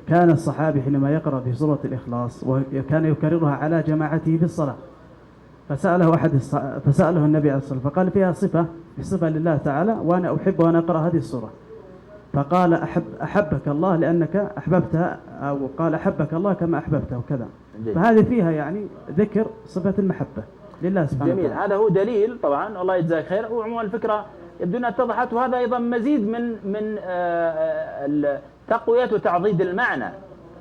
كان الصحابي حينما يقرأ في سورة الإخلاص وكان يكررها على جماعته في الصلاة، فسأله النبي عليه الصلاة والسلام فقال فيها صفة لله تعالى وأنا أحب وأنا أقرأ هذه السورة، فقال أحبك الله لأنك أحببتها، أو قال أحبك الله كما أحببته وكذا. فهذه فيها يعني ذكر صفة المحبة لله سبحانه وتعالى. جميل، هذا هو دليل طبعا، الله يجزاك خير. وعموما الفكرة يبدو أنها اتضحت، وهذا أيضا مزيد من تقوية وتعضيد المعنى،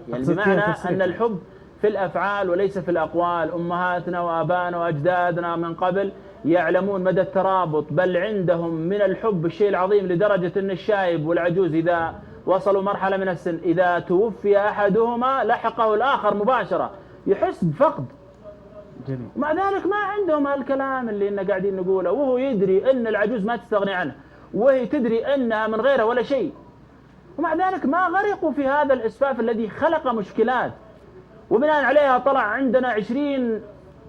يعني بمعنى أن الحب في الأفعال وليس في الأقوال. أمهاتنا وآبانا وأجدادنا من قبل يعلمون مدى الترابط، بل عندهم من الحب الشيء العظيم لدرجة أن الشايب والعجوز إذا وصلوا مرحلة من السن إذا توفي أحدهما لحقه الآخر مباشرة، يحس بفقد. جميل. ومع ذلك ما عندهم هالكلام اللي إننا قاعدين نقوله، وهو يدري أن العجوز ما تستغني عنه، وهي تدري أنها من غيره ولا شيء، ومع ذلك ما غرقوا في هذا الإسفاف الذي خلق مشكلات، وبناء عليها طلع عندنا 20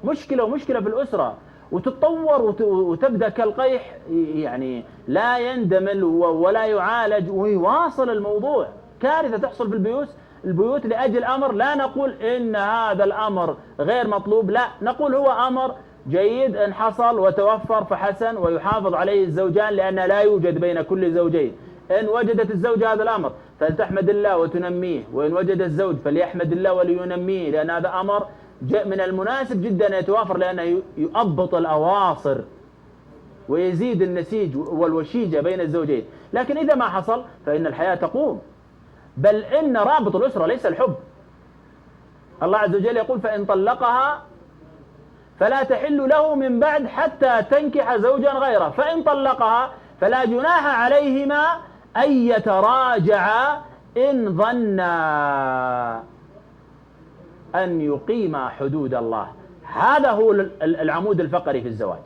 مشكلة ومشكلة في الأسرة، وتتطور وتبدأ كالقيح، يعني لا يندمل ولا يعالج ويواصل الموضوع. كارثة تحصل في البيوت لأجل أمر لا نقول إن هذا الأمر غير مطلوب، لا نقول هو أمر جيد إن حصل وتوفر فحسن ويحافظ عليه الزوجان، لأن لا يوجد بين كل زوجين. إن وجدت الزوجة هذا الأمر فلتحمد الله وتنميه، وإن وجد الزوج فليحمد الله ولينميه، لأن هذا أمر من المناسب جدا أن يتوافر، لأنه يؤبط الأواصر ويزيد النسيج والوشيجة بين الزوجين. لكن إذا ما حصل فإن الحياة تقوم، بل إن رابط الأسرة ليس الحب. الله عز وجل يقول فإن طلقها فلا تحل له من بعد حتى تنكح زوجا غيره، فإن طلقها فلا جناح عليهما أن يتراجعا إن ظنا أن يقيما حدود الله. هذا هو العمود الفقري في الزواج،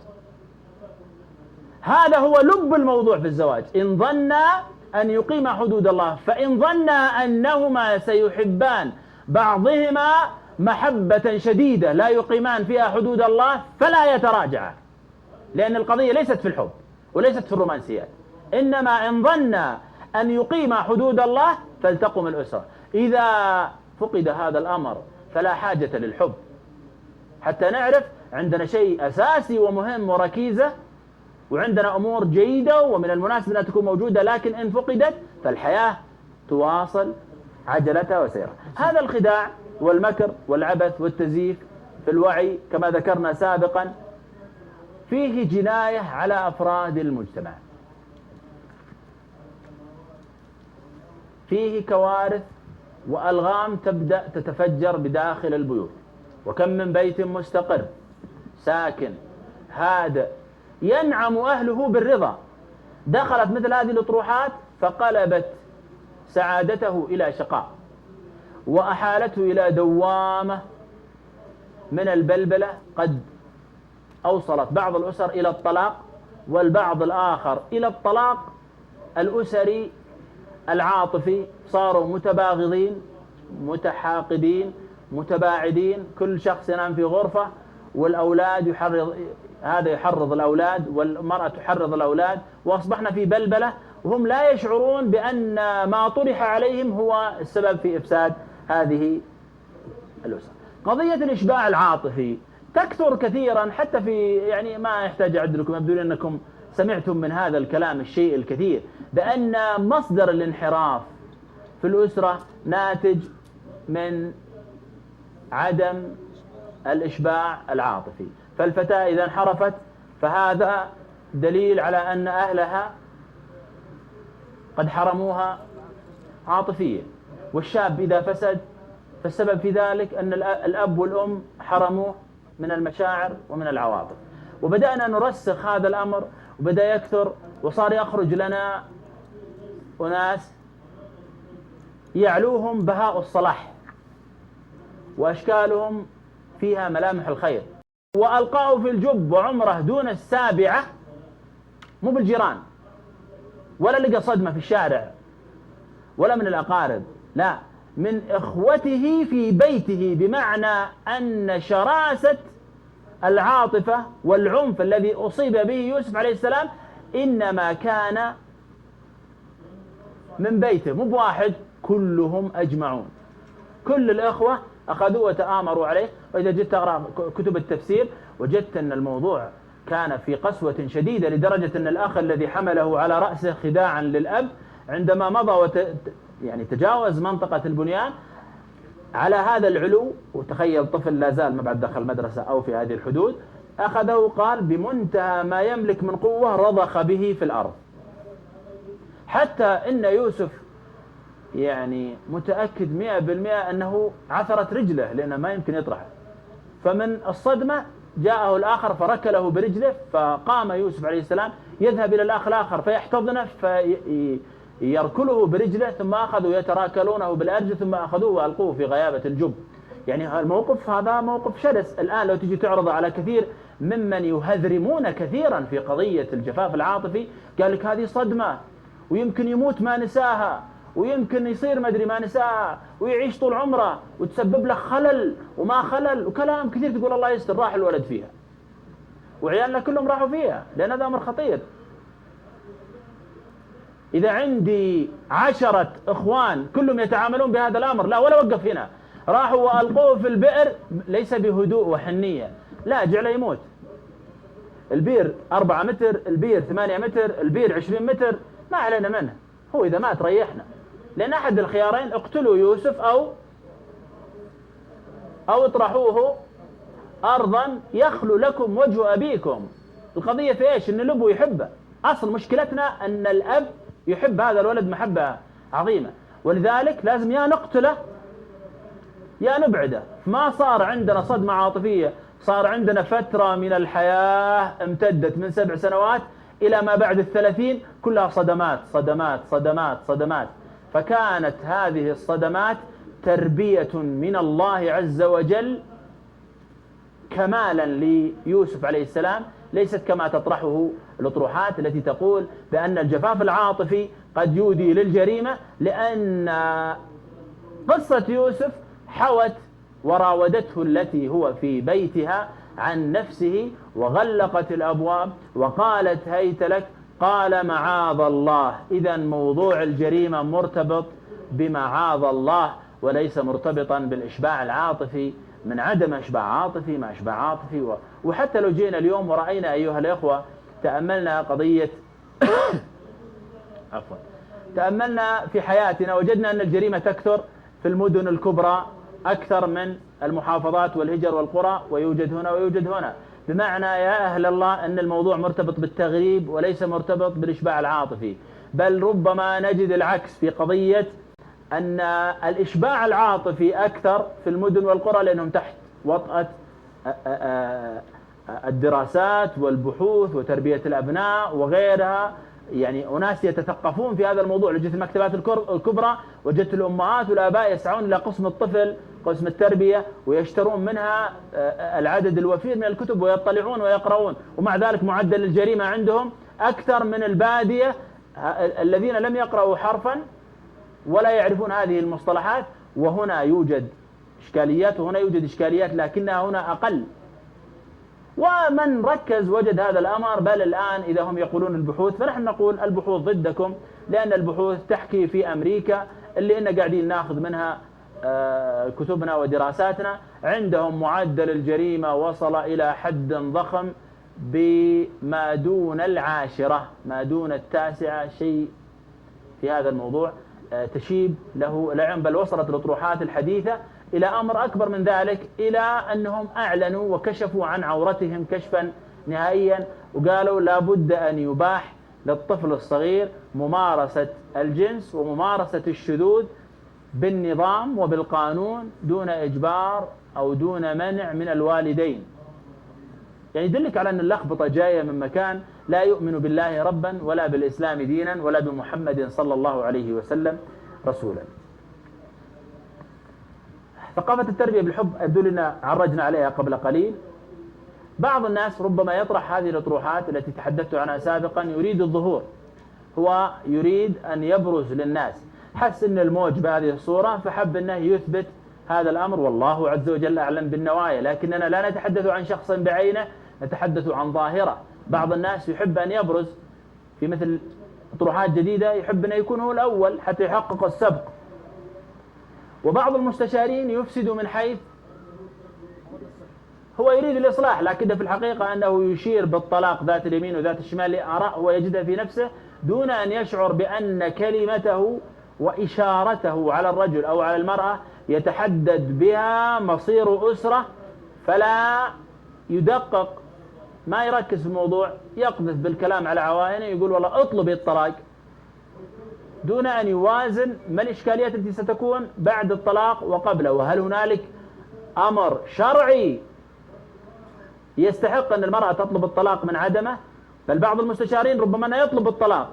هذا هو لب الموضوع في الزواج. إن ظنا أن يقيما حدود الله، فإن ظنا أنهما سيحبان بعضهما محبة شديدة لا يقيمان فيها حدود الله فلا يتراجعا، لأن القضية ليست في الحب وليست في الرومانسيات، إنما إن ظنا أن يقيما حدود الله فلتقم الأسرة. إذا فقد هذا الأمر فلا حاجة للحب، حتى نعرف عندنا شيء أساسي ومهم وركيزة، وعندنا أمور جيدة ومن المناسب أن تكون موجودة، لكن إن فقدت فالحياة تواصل عجلتها وسيرها. هذا الخداع والمكر والعبث والتزييف في الوعي كما ذكرنا سابقا فيه جناية على أفراد المجتمع، فيه كوارث وألغام تبدأ تتفجر بداخل البيوت. وكم من بيت مستقر ساكن هادئ ينعم أهله بالرضا، دخلت مثل هذه الأطروحات فقلبت سعادته إلى شقاء، وأحالته إلى دوامة من البلبلة، قد أوصلت بعض الأسر إلى الطلاق، والبعض الآخر إلى الطلاق الأسري العاطفي. صاروا متباغضين متحاقدين متباعدين، كل شخص ينام في غرفة، والأولاد هذا يحرض الأولاد والمرأة تحرض الأولاد، وأصبحنا في بلبلة وهم لا يشعرون بأن ما طرح عليهم هو السبب في إفساد هذه الأسرة. قضية الإشباع العاطفي تكثر كثيرا، حتى في يعني ما يحتاج أعد لكم، يبدو أنكم سمعتم من هذا الكلام الشيء الكثير، بأن مصدر الانحراف في الأسرة ناتج من عدم الإشباع العاطفي. فالفتاة إذا انحرفت فهذا دليل على أن أهلها قد حرموها عاطفيا، والشاب إذا فسد فالسبب في ذلك أن الأب والأم حرموه من المشاعر ومن العواطف. وبدأنا نرسخ هذا الأمر وبدأ يكثر، وصار يخرج لنا أناس يعلوهم بهاء الصلاح وأشكالهم فيها ملامح الخير، وألقاه في الجب وعمره دون السابعة، مو بالجيران ولا لقى صدمة في الشارع ولا من الأقارب، لا، من إخوته في بيته، بمعنى أن شراسة العاطفة والعنف الذي أصيب به يوسف عليه السلام إنما كان من بيته، مو بواحد، كلهم أجمعون، كل الإخوة أخذوا وتآمروا عليه. وإذا جئت تقرأ كتب التفسير وجدت أن الموضوع كان في قسوة شديدة، لدرجة أن الأخ الذي حمله على رأسه خداعا للأب عندما مضى يعني تجاوز منطقة البنيان على هذا العلو، وتخيل طفل لا زال ما بعد دخل مدرسة أو في هذه الحدود، أخذه قال بمنتهى ما يملك من قوة رضخ به في الأرض، حتى إن يوسف يعني متأكد 100% أنه عثرت رجله لأنه ما يمكن يطرحه، فمن الصدمة جاءه الآخر فركله برجله، فقام يوسف عليه السلام يذهب إلى الأخ الآخر فيحتضنه فيركله برجله، ثم أخذوا يتراكلونه بالأرجل، ثم أخذوه وألقوه في غيابة الجب. يعني الموقف هذا موقف شرس. الآن لو تجي تعرض على كثير ممن يهذرمون كثيرا في قضية الجفاف العاطفي، قال لك هذه صدمة ويمكن يموت ما نساها، ويمكن يصير ما أدري ما نساها، ويعيش طول عمره وتسبب له خلل وما خلل، وكلام كثير تقول الله يستر راح الولد فيها، وعيالنا كلهم راحوا فيها، لأن هذا أمر خطير. إذا عندي 10 إخوان كلهم يتعاملون بهذا الأمر، لا ولا وقف هنا، راحوا وألقوه في البئر ليس بهدوء وحنية، لا جعله يموت. البير 4 متر، البير 8 متر، البير 20 متر، ما علينا منه، هو إذا مات ريحنا. لأن أحد الخيارين اقتلوا يوسف أو اطرحوه أرضا يخلو لكم وجه أبيكم. القضية في إيش؟ إن الأب يحبه. أصل مشكلتنا أن الأب يحب هذا الولد محبة عظيمة، ولذلك لازم يا نقتله يا نبعده. ما صار عندنا صدمة عاطفية، صار عندنا فترة من الحياة امتدت من 7 سنوات إلى ما بعد 30 كلها صدمات صدمات صدمات صدمات. فكانت هذه الصدمات تربية من الله عز وجل كمالا ليوسف عليه السلام، ليست كما تطرحه الأطروحات التي تقول بأن الجفاف العاطفي قد يودي للجريمة، لأن قصة يوسف حوت وراودته التي هو في بيتها عن نفسه، وغلقت الأبواب وقالت هيت لك، قال معاذ الله. إذا موضوع الجريمة مرتبط بمعاذ الله وليس مرتبطا بالإشباع العاطفي، من عدم إشباع عاطفي مع إشباع عاطفي. وحتى لو جينا اليوم ورأينا أيها الإخوة، تأملنا قضية تأملنا في حياتنا، وجدنا أن الجريمة تكثر في المدن الكبرى أكثر من المحافظات والهجر والقرى، ويوجد هنا ويوجد هنا. بمعنى يا أهل الله أن الموضوع مرتبط بالتغريب وليس مرتبط بالإشباع العاطفي، بل ربما نجد العكس في قضية أن الإشباع العاطفي أكثر في المدن والقرى، لأنهم تحت وطأة الدراسات والبحوث وتربية الأبناء وغيرها. يعني أناس يتثقفون في هذا الموضوع. لجت المكتبات الكبرى وجدت الأمهات والآباء يسعون إلى قسم الطفل، قسم التربية، ويشترون منها العدد الوفير من الكتب ويطلعون ويقرؤون، ومع ذلك معدل الجريمة عندهم أكثر من البادية الذين لم يقرأوا حرفا ولا يعرفون هذه المصطلحات. وهنا يوجد إشكاليات وهنا يوجد إشكاليات، لكنها هنا أقل. ومن ركز وجد هذا الأمر. بل الآن إذا هم يقولون البحوث، فنحن نقول البحوث ضدكم، لأن البحوث تحكي في أمريكا اللي إننا قاعدين ناخذ منها كتبنا ودراساتنا، عندهم معدل الجريمة وصل إلى حد ضخم بما دون 10 ما دون 9 شيء في هذا الموضوع تشيب له العين. بل وصلت الأطروحات الحديثة إلى أمر أكبر من ذلك، إلى أنهم أعلنوا وكشفوا عن عورتهم كشفا نهائيا، وقالوا لابد أن يباح للطفل الصغير ممارسة الجنس وممارسة الشذوذ بالنظام وبالقانون دون إجبار أو دون منع من الوالدين. يعني يدلك على أن اللخبطة جاية من مكان لا يؤمن بالله ربا ولا بالإسلام دينا ولا بمحمد صلى الله عليه وسلم رسولا. ثقافة التربية بالحب يبدو لنا عرجنا عليها قبل قليل. بعض الناس ربما يطرح هذه الأطروحات التي تحدثت عنها سابقا، يريد الظهور، هو يريد أن يبرز للناس، حس أن الموج بهذه الصورة فحب أنه يثبت هذا الأمر، والله عز وجل أعلم بالنوايا. لكننا لا نتحدث عن شخص بعينه، نتحدث عن ظاهرة. بعض الناس يحب أن يبرز في مثل أطروحات جديدة، يحب أن يكون هو الأول حتى يحقق السبق. وبعض المستشارين يفسد من حيث هو يريد الإصلاح، لكن في الحقيقة أنه يشير بالطلاق ذات اليمين وذات الشمال لآراء هو يجدها في نفسه دون أن يشعر بأن كلمته وإشارته على الرجل أو على المرأة يتحدد بها مصير أسرة، فلا يدقق، ما يركز في الموضوع، يقذف بالكلام على عوائله، يقول والله اطلبي الطلاق، دون أن يوازن ما الإشكاليات التي ستكون بعد الطلاق وقبله، وهل هنالك أمر شرعي يستحق أن المرأة تطلب الطلاق من عدمه. بل بعض المستشارين ربما أنه يطلب الطلاق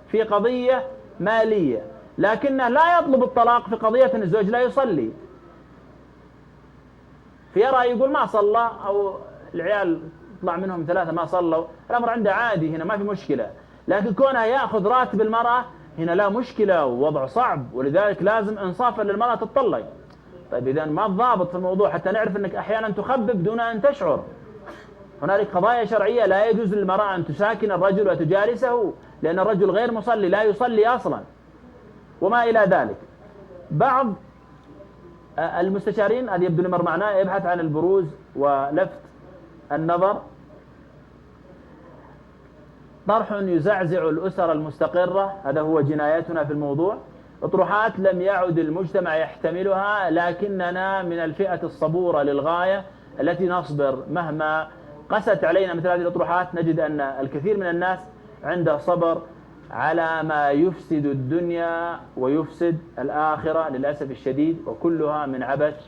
في قضية مالية، لكنه لا يطلب الطلاق في قضية أن الزوج لا يصلي، فيرى يقول ما صلى، أو العيال طلع منهم 3 ما صلوا، الأمر عنده عادي، هنا ما في مشكلة. لكن كونها يأخذ راتب المرأة هنا لا مشكلة، ووضع صعب، ولذلك لازم إنصافا للمرأة تطلق. طيب إذا ما الضابط في الموضوع حتى نعرف أنك أحيانا تخبب دون أن تشعر؟ هنالك قضايا شرعية لا يجوز للمرأة أن تساكن الرجل وتجالسه، لأن الرجل غير مصلي، لا يصلي أصلا، وما إلى ذلك. بعض المستشارين، هذا يبدو الأمر معناه، يبحث عن البروز ولفت النظر، طرح يزعزع الأسر المستقرة، هذا هو جنايتنا في الموضوع. أطروحات لم يعد المجتمع يحتملها، لكننا من الفئة الصبورة للغاية التي نصبر مهما قست علينا مثل هذه الأطروحات. نجد أن الكثير من الناس عنده صبر على ما يفسد الدنيا ويفسد الآخرة للأسف الشديد، وكلها من عبث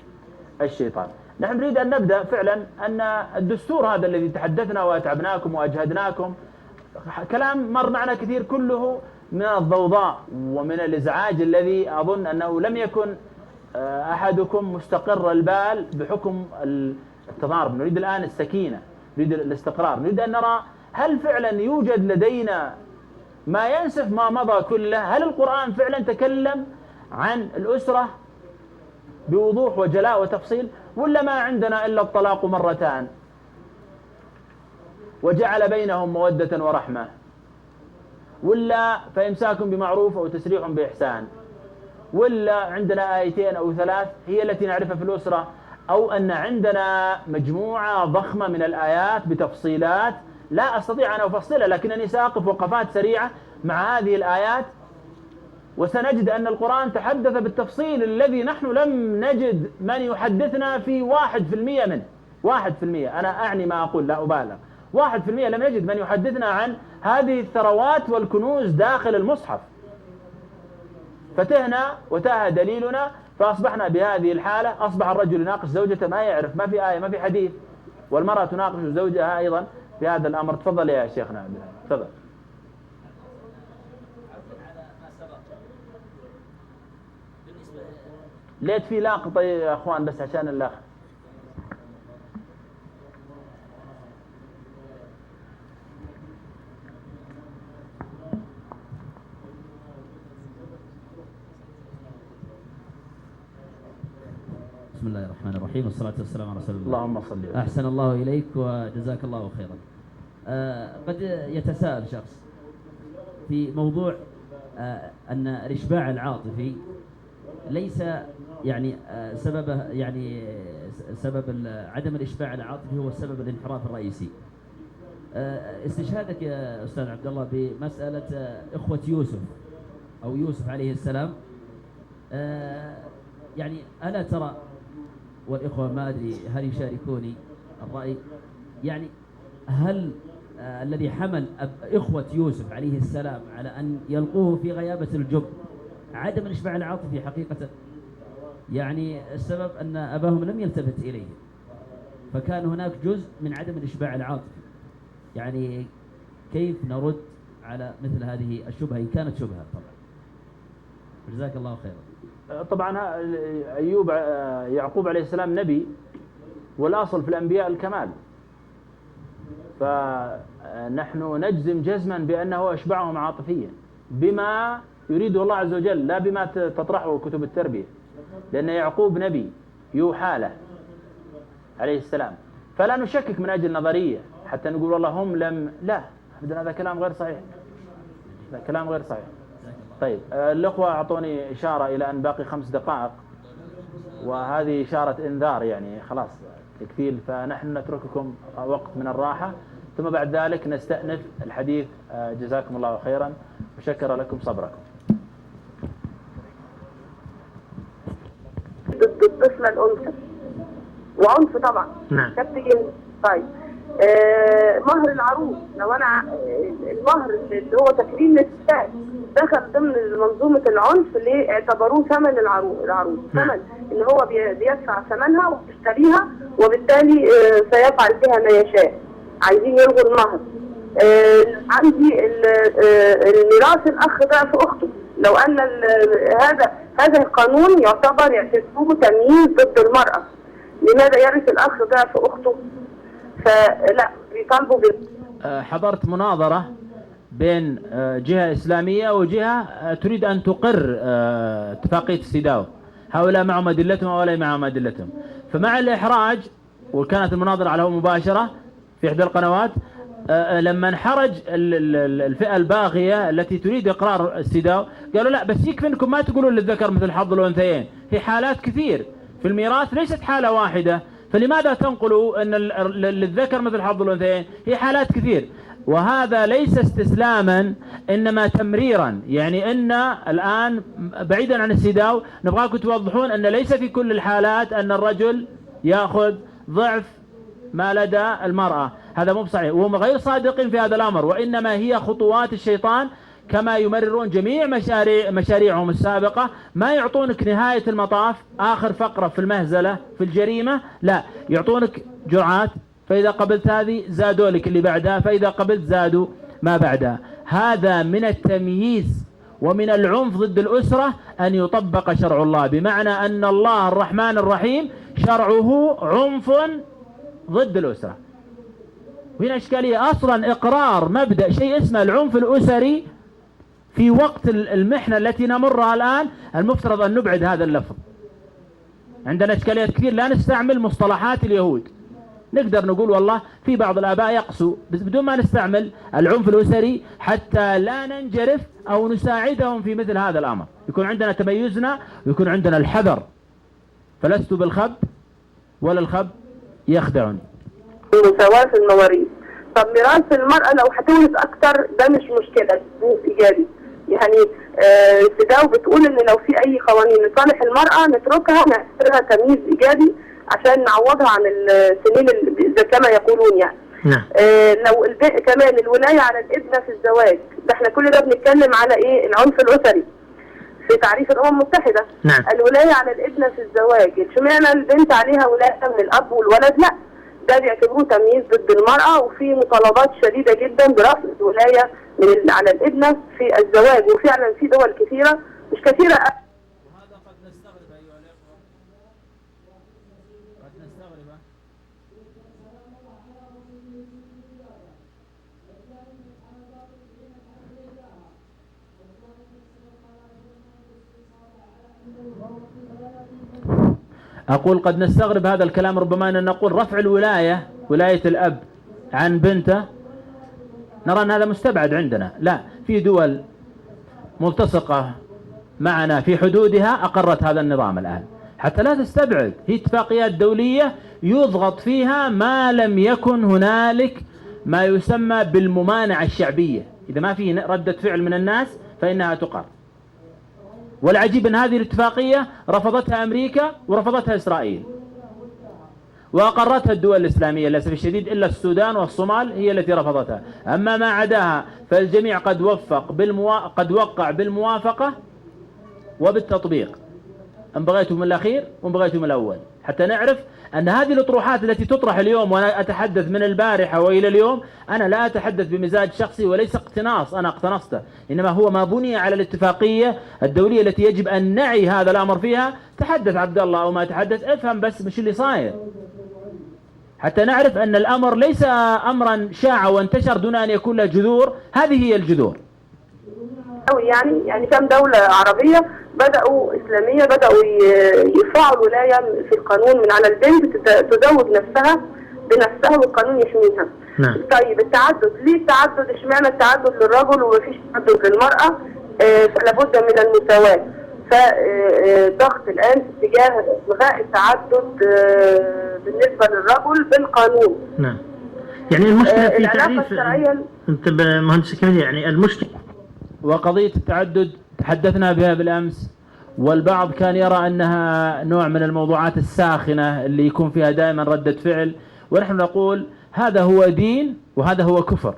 الشيطان. نحن نريد أن نبدأ فعلا أن الدستور هذا الذي تحدثنا وأتعبناكم وأجهدناكم، كلام مر معنا كثير، كله من الضوضاء ومن الإزعاج الذي أظن أنه لم يكن أحدكم مستقر البال بحكم التضارب. نريد الآن السكينة، نريد الاستقرار، نريد أن نرى هل فعلا يوجد لدينا ما ينسف ما مضى كله. هل القرآن فعلا تكلم عن الأسرة بوضوح وجلاء وتفصيل، ولا ما عندنا إلا الطلاق مرتان وجعل بينهم مودة ورحمة، ولا فإمساك بمعروف أو تسريح بإحسان، ولا عندنا آيتين أو 3 هي التي نعرفها في الأسرة، أو أن عندنا مجموعة ضخمة من الآيات بتفصيلات لا أستطيع أن أفصلها، لكنني سأقف وقفات سريعة مع هذه الآيات، وسنجد أن القرآن تحدث بالتفصيل الذي نحن لم نجد من يحدثنا في 1% منه. 1%، أنا أعني ما أقول، لا أبالغ، 1% لم نجد من يحدثنا عن هذه الثروات والكنوز داخل المصحف. فتهنا وتاه دليلنا، فأصبحنا بهذه الحالة. أصبح الرجل يناقش زوجته ما يعرف، ما في آية ما في حديث، والمرأة تناقش زوجها أيضا في هذا الأمر. تفضل يا شيخنا عبد الله، تفضل. ليت في لاقطة يا أخوان بس عشان الأخ. بسم الله الرحمن الرحيم، والصلاة والسلام على رسول الله. اللهم صل وسلم. أحسن الله إليك وجزاك الله خيرا. قد يتساءل شخص في موضوع أن الإشباع العاطفي ليس يعني سببه، يعني سبب عدم الإشباع العاطفي هو السبب الانحراف الرئيسي. استشهادك يا أستاذ عبد الله بمسألة إخوة يوسف أو يوسف عليه السلام، يعني ألا ترى، والإخوة ما أدري هل يشاركوني الرأي، يعني هل الذي حمل إخوة يوسف عليه السلام على أن يلقوه في غيابة الجب عدم الإشباع العاطفي حقيقة؟ يعني السبب أن أباهم لم يلتفت إليه، فكان هناك جزء من عدم الإشباع العاطفي. يعني كيف نرد على مثل هذه الشبهة إن كانت شبهة؟ طبعا جزاك الله خيرا. طبعا يعقوب عليه السلام نبي، والأصل في الأنبياء الكمال، فنحن نجزم جزما بأنه أشبعهم عاطفيا بما يريده الله عز وجل، لا بما تطرحه كتب التربية، لأن يعقوب نبي يوحى له عليه السلام، فلا نشكك من أجل نظرية حتى نقول والله هم لم، لا أبدا، هذا كلام غير صحيح، هذا كلام غير صحيح. طيب الأخوة أعطوني إشارة إلى أن باقي 5 دقائق، وهذه إشارة إنذار، يعني خلاص تكفيل، فنحن نترككم وقت من الراحة، ثم بعد ذلك نستأنف الحديث. جزاكم الله خيرا. شكر لكم صبركم. ضد الطفلة الأنثى وعنف طبعا. نعم. كبت جنس. طيب مهر العروس، لو أنا المهر اللي هو تكريم للنساء دخل ضمن منظومة العنف اللي اعتبروه ثمن العروس، ثمن إن هو بيدفع ثمنها ويشتريها وبالتالي سيفعل بها ما يشاء. عايزين يلغوا المهر. عندي الميراث الأخ ضعف أخته، لو أن هذا القانون يعتبروه تمييز ضد المرأة. لماذا يرث الأخ ضعف أخته؟ فلا بيطالبوا حضرت مناظرة بين جهة إسلامية وجهة تريد أن تقر اتفاقية السيداو، هؤلاء معهم أدلتهم وهؤلاء معهم أدلتهم. فمع الإحراج، وكانت المناظرة على مباشرة في إحدى القنوات، لما انحرج الفئة الباغية التي تريد إقرار السيداو قالوا لا بس يكفي أنكم ما تقولون للذكر مثل حظ الأنثيين، في حالات كثير في الميراث ليست حالة واحدة، فلماذا تنقلوا أن للذكر مثل حظ الأنثيين؟ هي حالات كثير. وهذا ليس استسلاما إنما تمريرا، يعني أن الآن بعيدا عن السيداو نبغاكم توضحون أن ليس في كل الحالات أن الرجل يأخذ ضعف ما لدى المرأة، هذا مو بصحيح، وهم غير صادقين في هذا الأمر، وإنما هي خطوات الشيطان كما يمررون جميع مشاريعهم السابقة. ما يعطونك نهاية المطاف آخر فقرة في المهزلة في الجريمة، لا، يعطونك جرعات، فإذا قبلت هذه زادوا لك اللي بعدها، فإذا قبلت زادوا ما بعدها. هذا من التمييز ومن العنف ضد الأسرة أن يطبق شرع الله، بمعنى أن الله الرحمن الرحيم شرعه عنف ضد الأسرة. وهنا إشكالية، أصلا إقرار مبدأ شيء اسمه العنف الأسري في وقت المحنة التي نمرها الآن، المفترض أن نبعد هذا اللفظ. عندنا إشكاليات كثير، لا نستعمل مصطلحات اليهود. نقدر نقول والله في بعض الآباء يقسوا، بس بدون ما نستعمل العنف الأسري حتى لا ننجرف أو نساعدهم في مثل هذا الأمر. يكون عندنا تميزنا ويكون عندنا الحذر، فلست بالخب ولا الخب يخدعني. المساواة في المواريث. طب ميراث المرأة لو هتورث أكتر ده مش مشكلة، مش إيجابي. يعني السيداو بتقول إن لو في أي قوانين لصالح المرأة نتركها، نعتبرها تمييز إيجابي عشان نعوضها عن السنين كما يقولون يعني. نعم. لو كمان الولاية على الابنة في الزواج، ده احنا كل ده بنتكلم على إيه؟ العنف الأسري في تعريف الأمم المتحدة. نعم. الولاية على الابنة في الزواج، اشمعنى البنت عليها ولاية من الأب والولد؟ لا، ده بيعتبروه تمييز ضد المرأة، وفي مطالبات شديدة جدا برفع الولاية على الابنة في الزواج، وفعلا في دول كثيرة مش كثيرة. وهذا قد نستغرب أيها الأخوة، قد نستغرب. أقول قد نستغرب هذا الكلام، ربما أن نقول رفع الولاية، ولاية الأب عن بنته، نرى أن هذا مستبعد عندنا. لا، في دول ملتصقة معنا في حدودها أقرت هذا النظام الآن، حتى لا تستبعد. هي اتفاقيات دولية يضغط فيها ما لم يكن هنالك ما يسمى بالممانعة الشعبية، إذا ما في ردة فعل من الناس فإنها تقر. والعجيب أن هذه الاتفاقية رفضتها أمريكا ورفضتها إسرائيل، وأقرتها الدول الإسلامية للأسف الشديد، إلا السودان والصومال هي التي رفضتها. أما ما عداها فالجميع قد قد وقع بالموافقة وبالتطبيق، إن بغيتم من الأخير وإن بغيتم من الأول، حتى نعرف أن هذه الأطروحات التي تطرح اليوم، وأنا أتحدث من البارحة وإلى اليوم، أنا لا أتحدث بمزاج شخصي وليس اقتناص أنا اقتنصته، إنما هو ما بني على الاتفاقية الدولية التي يجب أن نعي هذا الأمر فيها. تحدث عبد الله أو ما تحدث، افهم بس مش اللي صاير، حتى نعرف أن الأمر ليس أمرا شاع وانتشر دون أن يكون له جذور. هذه هي الجذور. يعني كم دولة عربية بدأوا إسلامية بدأوا يرفعوا الولاية في القانون من على البنت، تزوج نفسها بنفسها والقانون يحميها. نعم. طيب التعدد، ليه التعدد؟ اشمعنى التعدد للرجل ومفيش تعدد للمرأة؟ فلا بد من المساواة. فضغط الآن في اتجاه إلغاء التعدد بالنسبة للرجل بالقانون. نعم. يعني المشكلة في العلاقة تعريف الشرعية. أنت مهندس كمال، يعني المشكلة وقضية التعدد تحدثنا بها بالأمس، والبعض كان يرى أنها نوع من الموضوعات الساخنة اللي يكون فيها دائما ردة فعل، ونحن نقول هذا هو دين وهذا هو كفر،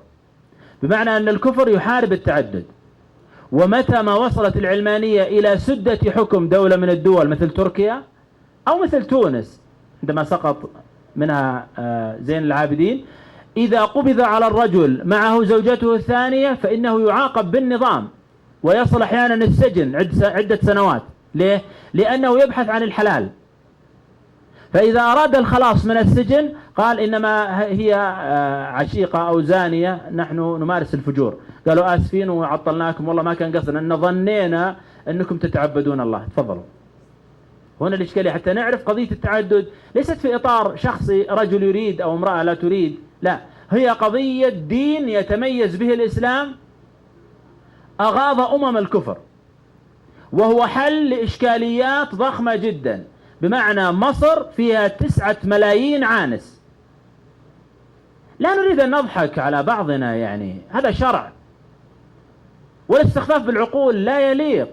بمعنى أن الكفر يحارب التعدد. ومتى ما وصلت العلمانية إلى سدة حكم دولة من الدول مثل تركيا أو مثل تونس عندما سقط منها زين العابدين، إذا قبض على الرجل معه زوجته الثانية فإنه يعاقب بالنظام ويصل أحيانا السجن عدة سنوات. ليه؟ لأنه يبحث عن الحلال، فإذا أراد الخلاص من السجن قال إنما هي عشيقة أو زانية، نحن نمارس الفجور، قالوا آسفين وعطلناكم، والله ما كان قصدنا، أن ظنينا أنكم تتعبدون الله. تفضلوا. هنا الإشكالية حتى نعرف قضية التعدد ليست في إطار شخصي رجل يريد أو امرأة لا تريد، لا، هي قضية دين يتميز به الإسلام، أغاض الكفر، وهو حل لإشكاليات ضخمة جدا. بمعنى مصر فيها 9 ملايين عانس، لا نريد أن نضحك على بعضنا، يعني هذا شرع، والاستخفاف بالعقول لا يليق،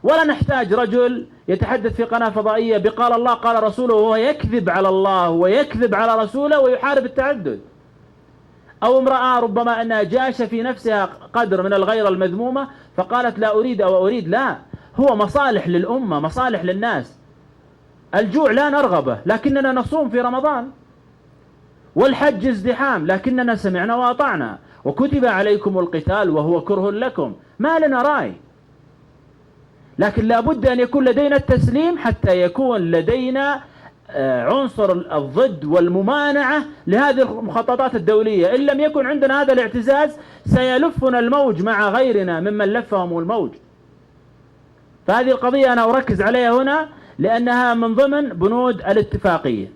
ولا نحتاج رجل يتحدث في قناة فضائية بقال الله قال رسوله وهو يكذب على الله ويكذب على رسوله ويحارب التعدد، أو امرأة ربما أنها جاشة في نفسها قدر من الغيرة المذمومة فقالت لا أريد أو أريد، لا، هو مصالح للأمة، مصالح للناس. الجوع لا نرغبه لكننا نصوم في رمضان، والحج ازدحام لكننا سمعنا وأطعنا، وكتب عليكم القتال وهو كره لكم، ما لنا رأي. لكن لابد أن يكون لدينا التسليم حتى يكون لدينا عنصر الضد والممانعة لهذه المخططات الدولية. إن لم يكن عندنا هذا الاعتزاز سيلفنا الموج مع غيرنا ممن لفهم الموج. فهذه القضية أنا أركز عليها هنا لأنها من ضمن بنود الاتفاقية.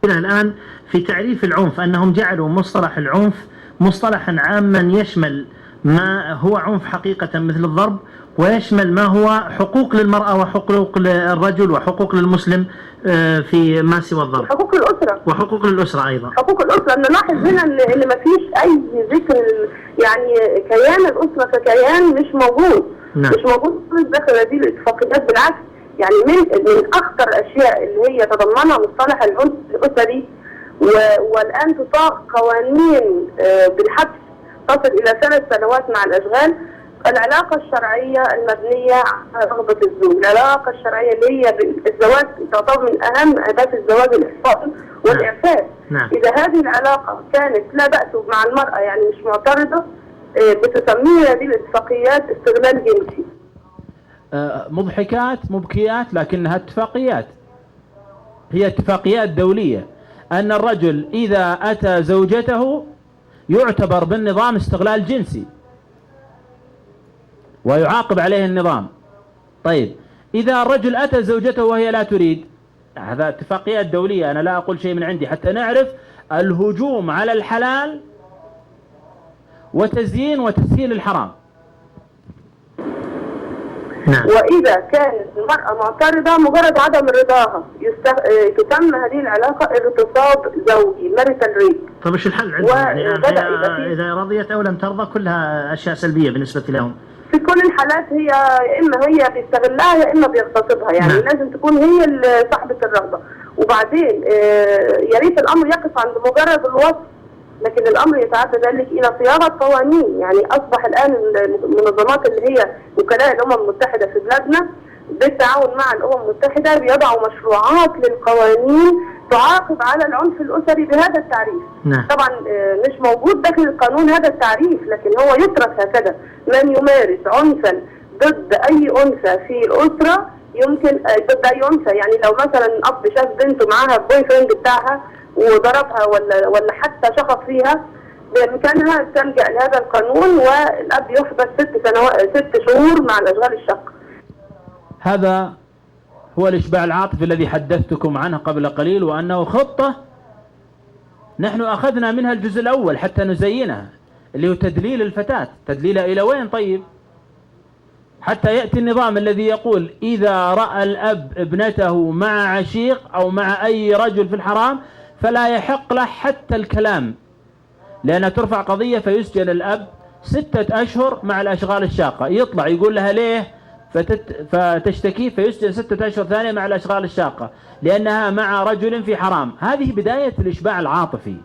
الآن في تعريف العنف أنهم جعلوا مصطلح العنف مصطلحا عاما يشمل ما هو عنف حقيقة مثل الضرب، ويشمل ما هو حقوق للمرأة وحقوق للرجل وحقوق للمسلم في ما سوى الضرب، حقوق الأسرة وحقوق للأسرة أيضا. حقوق الأسرة نلاحظ هنا إن ما فيش أي ذكر، يعني كيان الأسرة ككيان مش موجود. نعم. مش موجود داخل هذه الاتفاقيات، بالعكس يعني من أخطر الأشياء اللي هي تضمنها مصطلح العنف الأسري، والآن تطاق قوانين بالحبس تصل إلى 3 سنوات مع الأشغال. العلاقة الشرعية المبنية على رغبة الزوج، العلاقة الشرعية اللي هي بالزواج تعتبر من أهم أهداف الزواج الإحصائي والإعفاف. نعم. إذا هذه العلاقة كانت لا بأس مع المرأة، يعني مش معترضة، بتسميها هذه الاتفاقيات استغلال جنسي. مضحكات مبكيات لكنها اتفاقيات، هي اتفاقيات دولية، أن الرجل إذا أتى زوجته يعتبر بالنظام استغلال جنسي ويعاقب عليه النظام. طيب إذا الرجل أتى زوجته وهي لا تريد، هذا اتفاقيات دولية، أنا لا أقول شيء من عندي، حتى نعرف الهجوم على الحلال وتزيين وتسهيل الحرام. نعم. وإذا كانت المرأة معترضة مجرد عدم رضاها تسمى هذه العلاقة اغتصاب زوجي، marital rape. طب ايش الحل عندهم؟ يعني إذا رضيت أو لم ترضى كلها أشياء سلبية بالنسبة لهم. في كل الحالات هي إما هي بيستغلها يا إما بيغتصبها، يعني نعم. لازم تكون هي صاحبة الرغبة. وبعدين يا ريت الأمر يقف عند مجرد الوصف، لكن الأمر يتعدى ذلك إلى صياغة قوانين. يعني أصبح الآن المنظمات اللي هي وكلاء الأمم المتحدة في بلادنا بالتعاون مع الأمم المتحدة بيضعوا مشروعات للقوانين تعاقب على العنف الأسري بهذا التعريف. نعم. طبعا مش موجود داخل القانون هذا التعريف، لكن هو يترك هكذا. من يمارس عنفا ضد أي أنثى في الأسرة يمكن ضد أي أنثى، يعني لو مثلا أب شاف بنته معاها البوي فريند بتاعها وضربها ولا حتى شخص فيها، بإمكانها تلجأ لهذا القانون والأب يحبس 6 شهور مع الأشغال الشاقة. هذا هو الإشباع العاطفي الذي حدثتكم عنه قبل قليل، وأنه خطة نحن أخذنا منها الجزء الأول حتى نزينها، اللي هو تدليل الفتاة. تدليلها إلى وين؟ طيب حتى يأتي النظام الذي يقول إذا رأى الأب ابنته مع عشيق أو مع أي رجل في الحرام فلا يحق له حتى الكلام، لأن ترفع قضية فيسجن الأب 6 أشهر مع الأشغال الشاقة، يطلع يقول لها ليه فتشتكي، فيسجن 6 أشهر ثانية مع الأشغال الشاقة لأنها مع رجل في حرام. هذه بداية الإشباع العاطفي،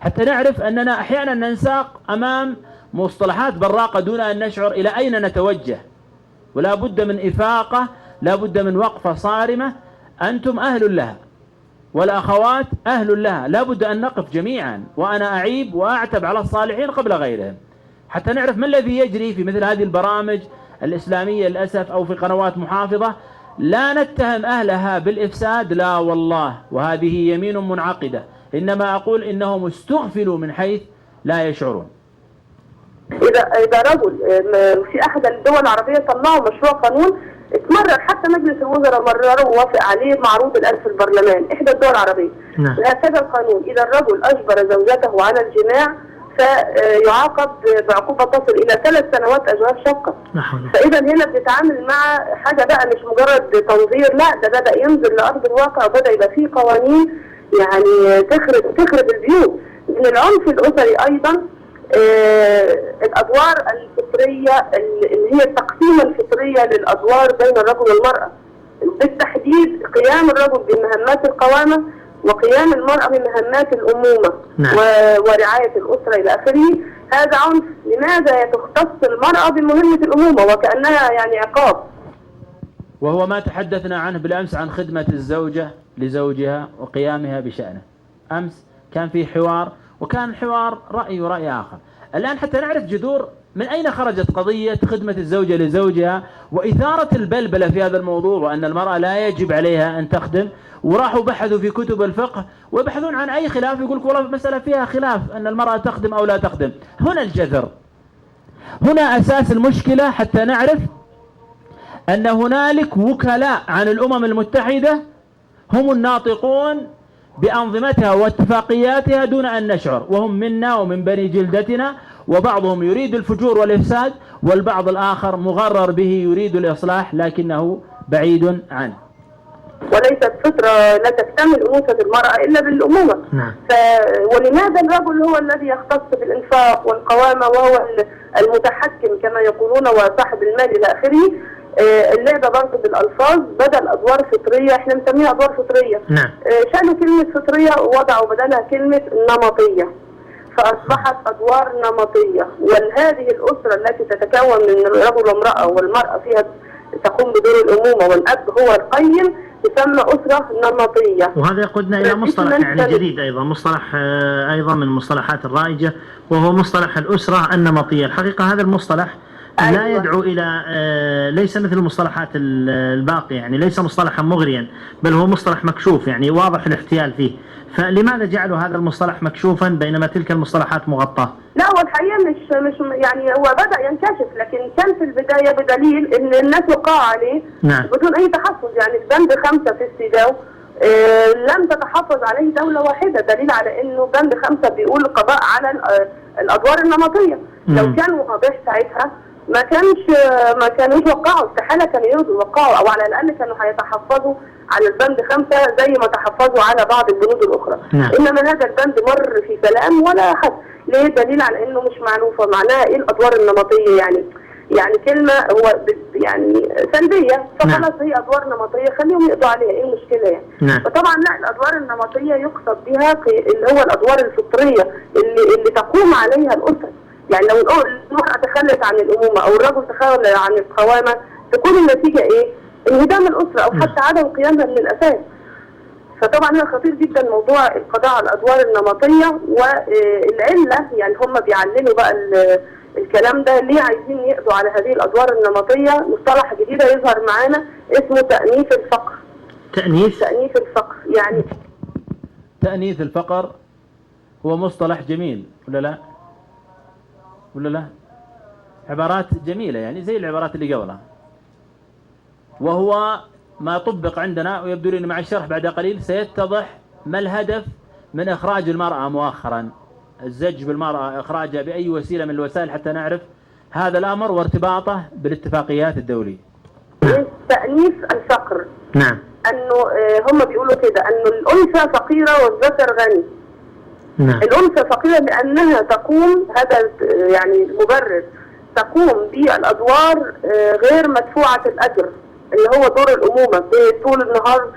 حتى نعرف أننا أحيانا ننساق أمام مصطلحات براقة دون أن نشعر إلى أين نتوجه، ولا بد من إفاقة، لا بد من وقفة صارمة. أنتم أهل لها والأخوات أهل لها، لا بد أن نقف جميعا، وأنا أعيب وأعتب على الصالحين قبل غيرهم، حتى نعرف ما الذي يجري في مثل هذه البرامج الإسلامية للأسف، أو في قنوات محافظة. لا نتهم أهلها بالإفساد، لا والله، وهذه يمين منعقدة، إنما أقول إنهم استغفلوا من حيث لا يشعرون. إذا رجل في أحد الدول العربية طلعوا مشروع قانون اتمرر، حتى مجلس الوزراء مرره ووافق عليه معروض الآن في البرلمان إحدى الدول العربية. هكذا القانون، إذا الرجل أجبر زوجته على الجماع فيعاقب بعقوبة تصل إلى 3 سنوات أشغال شقة. فإذا هنا بنتعامل مع حاجة بقى مش مجرد تنظير، لا ده بدأ ينزل لأرض الواقع، وبدأ يبقى فيه قوانين يعني تخرب البيوت. من العنف الأسري أيضا الأدوار الفطرية اللي هي التقسيمة الفطرية للأدوار بين الرجل والمرأة، بالتحديد قيام الرجل بمهمات القوامة وقيام المرأة بمهمات الأمومة ورعاية الأسرة إلى آخره. هذا عنف. لماذا تختص المرأة بمهمة الأمومة وكأنها يعني عقاب؟ وهو ما تحدثنا عنه بالأمس عن خدمة الزوجة لزوجها وقيامها بشأنه. أمس كان في حوار، وكان الحوار رأي ورأي آخر. الآن حتى نعرف جذور من أين خرجت قضية خدمة الزوجة لزوجها وإثارة البلبلة في هذا الموضوع، وأن المرأة لا يجب عليها أن تخدم. وراحوا بحثوا في كتب الفقه ويبحثون عن أي خلاف، يقول لك والله مسألة فيها خلاف أن المرأة تخدم أو لا تخدم. هنا الجذر، هنا أساس المشكلة، حتى نعرف أن هنالك وكلاء عن الأمم المتحدة هم الناطقون بأنظمتها واتفاقياتها دون أن نشعر، وهم منا ومن بني جلدتنا، وبعضهم يريد الفجور والإفساد، والبعض الآخر مغرر به يريد الإصلاح لكنه بعيد عنه. وليست فطرة لا تكتمل أنوثة المرأة إلا بالأمومة. ولماذا الرجل هو الذي يختص بالإنفاق والقوامة وهو المتحكم كما يقولون وصاحب المال إلى آخره؟ اللعبة برضه بالألفاظ، بدل أدوار فطرية احنا نسميها أدوار فطرية. شالوا كلمة فطرية ووضعوا بدلها كلمة نمطية، فأصبحت أدوار نمطية. وهذه الأسرة التي تتكون من رجل وامرأة والمرأة فيها تقوم بدور الأمومة والأب هو القيم تسمى أسرة نمطية. وهذا يقودنا إلى مصطلح يعني جديد أيضا، مصطلح أيضا من المصطلحات الرائجة، وهو مصطلح الأسرة النمطية. الحقيقة هذا المصطلح لا يدعو إلى ليس مثل المصطلحات الباقية، يعني ليس مصطلحا مغريا، بل هو مصطلح مكشوف، يعني واضح الاحتيال فيه. فلماذا جعلوا هذا المصطلح مكشوفا بينما تلك المصطلحات مغطاة؟ لا، هو الحقيقة مش يعني هو بدأ ينكشف، لكن كان في البداية بدليل ان الناس وقعوا عليه بدون اي تحفظ. يعني البند 5 في السيداو لم تتحفظ عليه دولة واحدة، دليل على انه بند 5 بيقول القضاء على الادوار النمطية. لو كان واضح ساعتها ما كانوش وقعوا، استحالة كانوا يرضوا يوقعوا، او على الاقل كانوا هيتحفظوا على البند 5 زي ما تحفظوا على بعض البنود الاخرى. انما هذا البند مر في سلام ولا حد. ليه؟ دليل على انه مش معروفة معناها ايه الادوار النمطية. يعني كلمة هو يعني سلبية، فخلاص هي ادوار نمطية خليهم يقضوا عليها، ايه المشكلة يعني؟ فطبعا لا، الادوار النمطية يقصد بها اللي هو الادوار الفطرية اللي تقوم عليها الاسرة. يعني لو المرأة تخلت عن الأمومة أو الرجل تخلى عن القوامة، تكون النتيجة إيه؟ انهدام الأسرة أو حتى عدم قيامها من الأساس. فطبعا هنا خطير جدا موضوع القضاء على الأدوار النمطية. والعلة يعني هم بيعللوا بقى الكلام ده ليه عايزين يقضوا على هذه الأدوار النمطية. مصطلح جديد يظهر معانا اسمه تأنيث الفقر. تأنيث الفقر، يعني تأنيث الفقر هو مصطلح جميل ولا لا؟ عبارات جميلة يعني زي العبارات اللي قبلها، وهو ما طبق عندنا. ويبدو لي مع الشرح بعد قليل سيتضح ما الهدف من إخراج المرأة مؤخرا، الزج بالمرأة، إخراجها بأي وسيلة من الوسائل حتى نعرف هذا الأمر وارتباطه بالاتفاقيات الدولية. تأنيث الفقر، أنه هم بيقولوا كده أنه الأنثى فقيرة والذكر غني. الأنثى فقيرة لأنها تقوم، هذا يعني المبرر، تقوم بالأدوار غير مدفوعة الأجر اللي هو دور الأمومة، طول النهار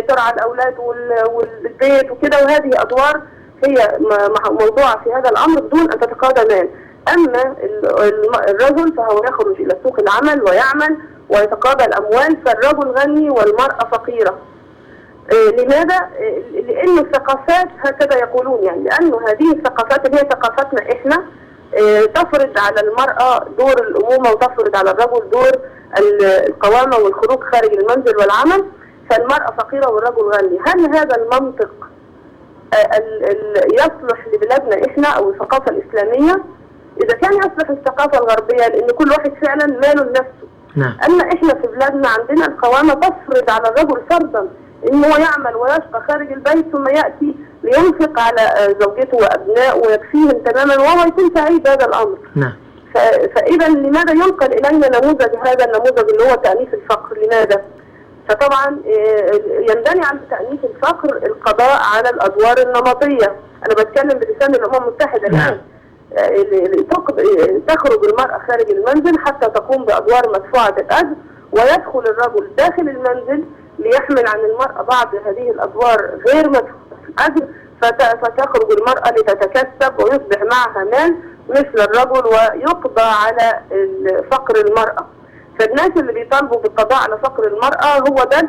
ترعى الأولاد والبيت وكده، وهذه أدوار هي موضوعة في هذا الأمر بدون أن تتقاضى مال. أما الرجل فهو يخرج إلى سوق العمل ويعمل ويتقاضى الأموال، فالرجل غني والمرأة فقيرة. لماذا؟ لأن الثقافات هكذا يقولون، يعني لأن هذه الثقافات اللي هي ثقافتنا إحنا تفرض على المرأة دور الأمومة وتفرض على الرجل دور القوامة والخروج خارج المنزل والعمل، فالمرأة فقيرة والرجل غني. هل هذا المنطق يصلح لبلادنا إحنا أو الثقافة الإسلامية؟ إذا كان يصلح الثقافة الغربية، لأن كل واحد فعلا ماله لنفسه. أما إحنا في بلادنا عندنا القوامة تفرض على الرجل فرضا إنه يعمل ويشقى خارج البيت ثم يأتي لينفق على زوجته وأبنائه ويكفيهم تماما وهو يكون سعيد هذا الأمر. فإذا لماذا ينقل إلينا نموذج، هذا النموذج اللي هو تأنيث الفقر؟ لماذا؟ فطبعا ينبني على تأنيث الفقر القضاء على الأدوار النمطية. أنا بتكلم بلسان الأمم المتحدة الآن. تخرج المرأة خارج المنزل حتى تقوم بأدوار مدفوعة الأجر، ويدخل الرجل داخل المنزل ليحمل عن المرأة بعض هذه الأدوار غير مدفوعة الأجر، فتخرج المرأة لتتكسب ويصبح معها مال مثل الرجل ويقضى على فقر المرأة. فالناس اللي بيطالبوا بالقضاء على فقر المرأة هو ده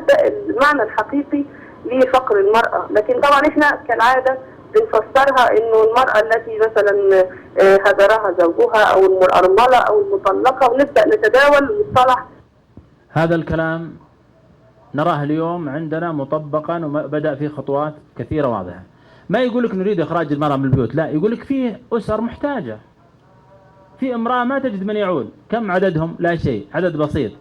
المعنى الحقيقي لفقر المرأة. لكن طبعا احنا كالعادة بنفسرها انه المرأة التي مثلا هجرها زوجها او الأرملة او المطلقة، ونبدأ نتداول المصطلح. هذا الكلام نراه اليوم عندنا مطبقا وبدأ فيه خطوات كثيرة واضحة. ما يقول لك نريد إخراج المرأة من البيوت، لا، يقول لك فيه أسر محتاجة، في امرأة ما تجد من يعول. كم عددهم؟ لا شيء، عدد بسيط.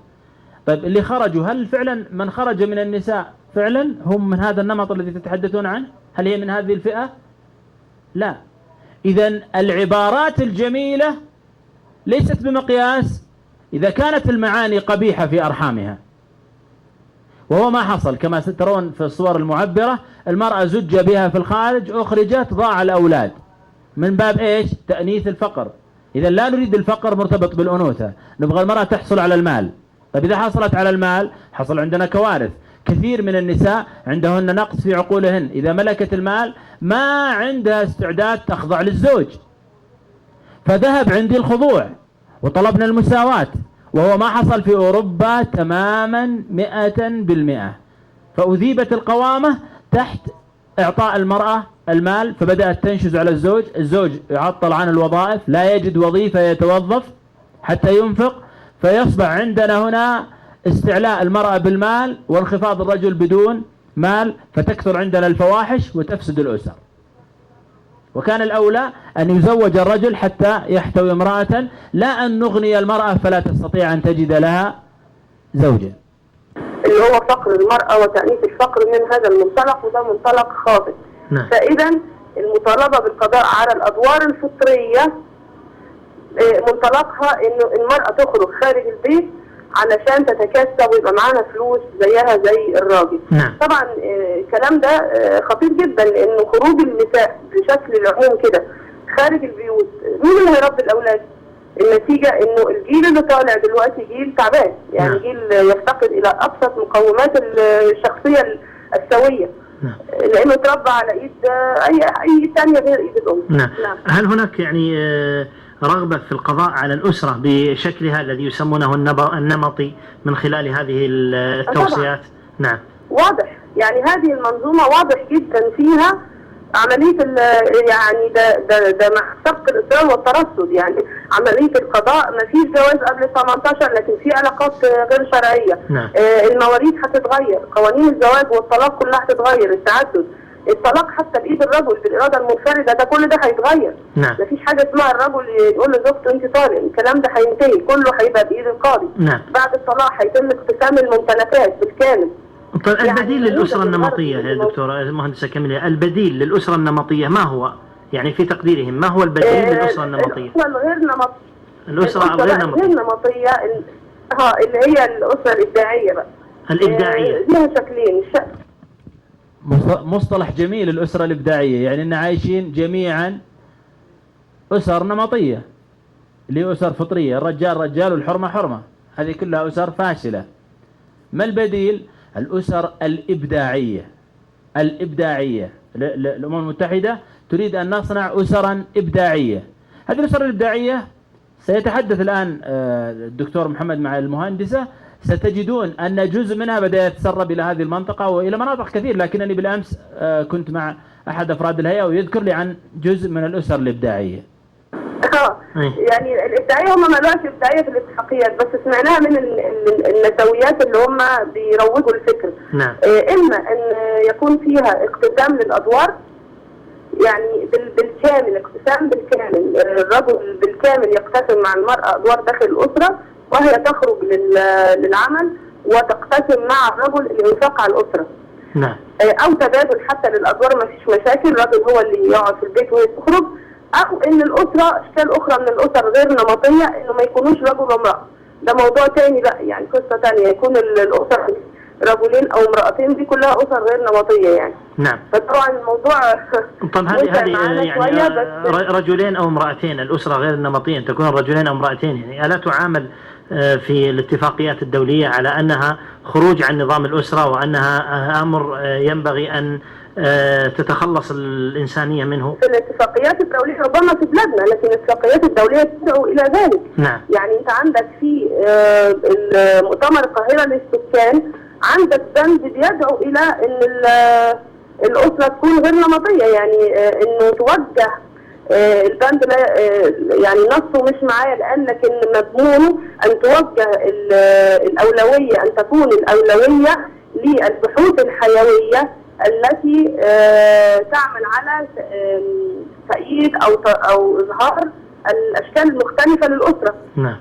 طيب اللي خرجوا، هل فعلا من خرج من النساء فعلا هم من هذا النمط الذي تتحدثون عنه؟ هل هي من هذه الفئة؟ لا. إذن العبارات الجميلة ليست بمقياس إذا كانت المعاني قبيحة في أرحامها، وهو ما حصل كما سترون في الصور المعبرة. المرأة زج بها في الخارج، أخرجت، ضاع الأولاد، من باب إيش؟ تأنيث الفقر. إذا لا نريد الفقر مرتبط بالأنوثة، نبغى المرأة تحصل على المال. طيب إذا حصلت على المال حصل عندنا كوارث. كثير من النساء عندهن نقص في عقولهن، إذا ملكت المال ما عندها استعداد تخضع للزوج، فذهب عندي الخضوع وطلبنا المساواة، وهو ما حصل في أوروبا تماما 100%. فأذيبت القوامة تحت إعطاء المرأة المال، فبدأت تنشز على الزوج. الزوج يعطل عن الوظائف، لا يجد وظيفة يتوظف حتى ينفق، فيصبح عندنا هنا استعلاء المرأة بالمال وانخفاض الرجل بدون مال، فتكثر عندنا الفواحش وتفسد الأسر. وكان الأولى أن يزوج الرجل حتى يحتوي امرأة، لا أن نغني المرأة فلا تستطيع أن تجد لها زوجا. اللي هو فقر المرأة وتأنيث الفقر من هذا المنطلق، وده منطلق خاطئ. فإذا المطالبة بالقضاء على الأدوار الفطرية منطلقها إنه المرأة تخرج خارج البيت علشان تتكسب ويبقى معانا فلوس زيها زي الراجل. طبعا الكلام ده خطير جدا، لأنه خروج النساء بشكل العموم كده خارج البيوت، مين اللي هيربي الأولاد؟ النتيجة إنه الجيل اللي طالع دلوقتي جيل تعبان، يعني جيل يفتقد إلى أبسط مقومات الشخصية السوية، لأنه تربى على إيد أي ثانية غير إيد الأم. هل هناك يعني رغبة في القضاء على الأسرة بشكلها الذي يسمونه النمطي من خلال هذه التوصيات؟ نعم، واضح. يعني هذه المنظومة واضح جدا فيها عملية يعني ده مع سبق الإصرار والترصد. يعني عملية القضاء ما فيش جواز قبل 18، لكن في علاقات غير شرعية. المواريث هتتغير، قوانين الزواج والطلاق كلها هتتغير، التعدد، الطلاق حتى بإيد الرجل بالإرادة المنفردة، ده كل ده هيتغير. مفيش حاجة اسمها الرجل يقول لزوجته أنت طالق، الكلام ده هينتهي، كله هيبقى بإيد القاضي. بعد الطلاق هيتم اقتسام الممتلكات بالكامل. طيب البديل للأسرة النمطية يا دكتورة مهندسة كاميليا، البديل للأسرة النمطية ما هو؟ يعني في تقديرهم ما هو البديل للأسرة النمطية؟ الأسرة الغير نمطية اللي هي الأسرة الإبداعية بقى. الإبداعية لها شكلين. مصطلح جميل الأسرة الإبداعية، يعني أن عايشين جميعا أسر نمطية، اللي أسر فطرية، الرجال رجال والحرمة حرمة، هذه كلها أسر فاشلة. ما البديل؟ الأسر الإبداعية. الإبداعية الأمم المتحدة تريد أن نصنع أسرا إبداعية. هذه الأسر الإبداعية سيتحدث الآن الدكتور محمد مع المهندسة، ستجدون أن جزء منها بدأ يتسرب إلى هذه المنطقة وإلى مناطق كثير، لكنني بالأمس كنت مع أحد أفراد الهيئة ويذكر لي عن جزء من الأسر الإبداعية. يعني الإبداعية هم ما لهاش إبداعية في الاتفاقيات، بس سمعناها من النسويات اللي هم بيروجوا الفكر. نعم. إما أن يكون فيها اقتسام للأدوار، يعني بالكامل، اقتسام بالكامل، الرجل بالكامل يقتسم مع المرأة أدوار داخل الأسرة، وهي تخرج للعمل وتقتسم مع الرجل الإنفاق على الأسرة. نعم. أو تبادل حتى للأدوار، ما فيش مشاكل، الرجل هو اللي يقعد في البيت وهي تخرج. أو إن الأسرة أشكال أخرى من الأسر غير نمطية، إنه ما يكونوش رجل وامرأة، ده موضوع تاني بقى، يعني قصة تانية، يكون الأسر رجلين أو امرأتين، دي كلها أسر غير نمطية يعني. نعم. فطبعا الموضوع طب هذه يعني رجلين أو امرأتين، الأسرة غير النمطية أن تكون رجلين أو امرأتين، يعني ألا تعامل في الاتفاقيات الدولية على أنها خروج عن نظام الأسرة، وأنها أمر ينبغي أن تتخلص الإنسانية منه؟ في الاتفاقيات الدولية ربما في بلادنا، لكن الاتفاقيات الدولية تدعو إلى ذلك. نعم. يعني أنت عندك في مؤتمر القاهرة للسكان عندك بند بيدعو إلى أن الأسرة تكون غير نمطية، يعني أنه توجه البند يعني نصه مش معايا الآن، لكن مضمونه أن توجه الأولوية، أن تكون الأولوية للبحوث الحيوية التي تعمل على تأييد أو إظهار الأشكال المختلفة للأسرة. نعم.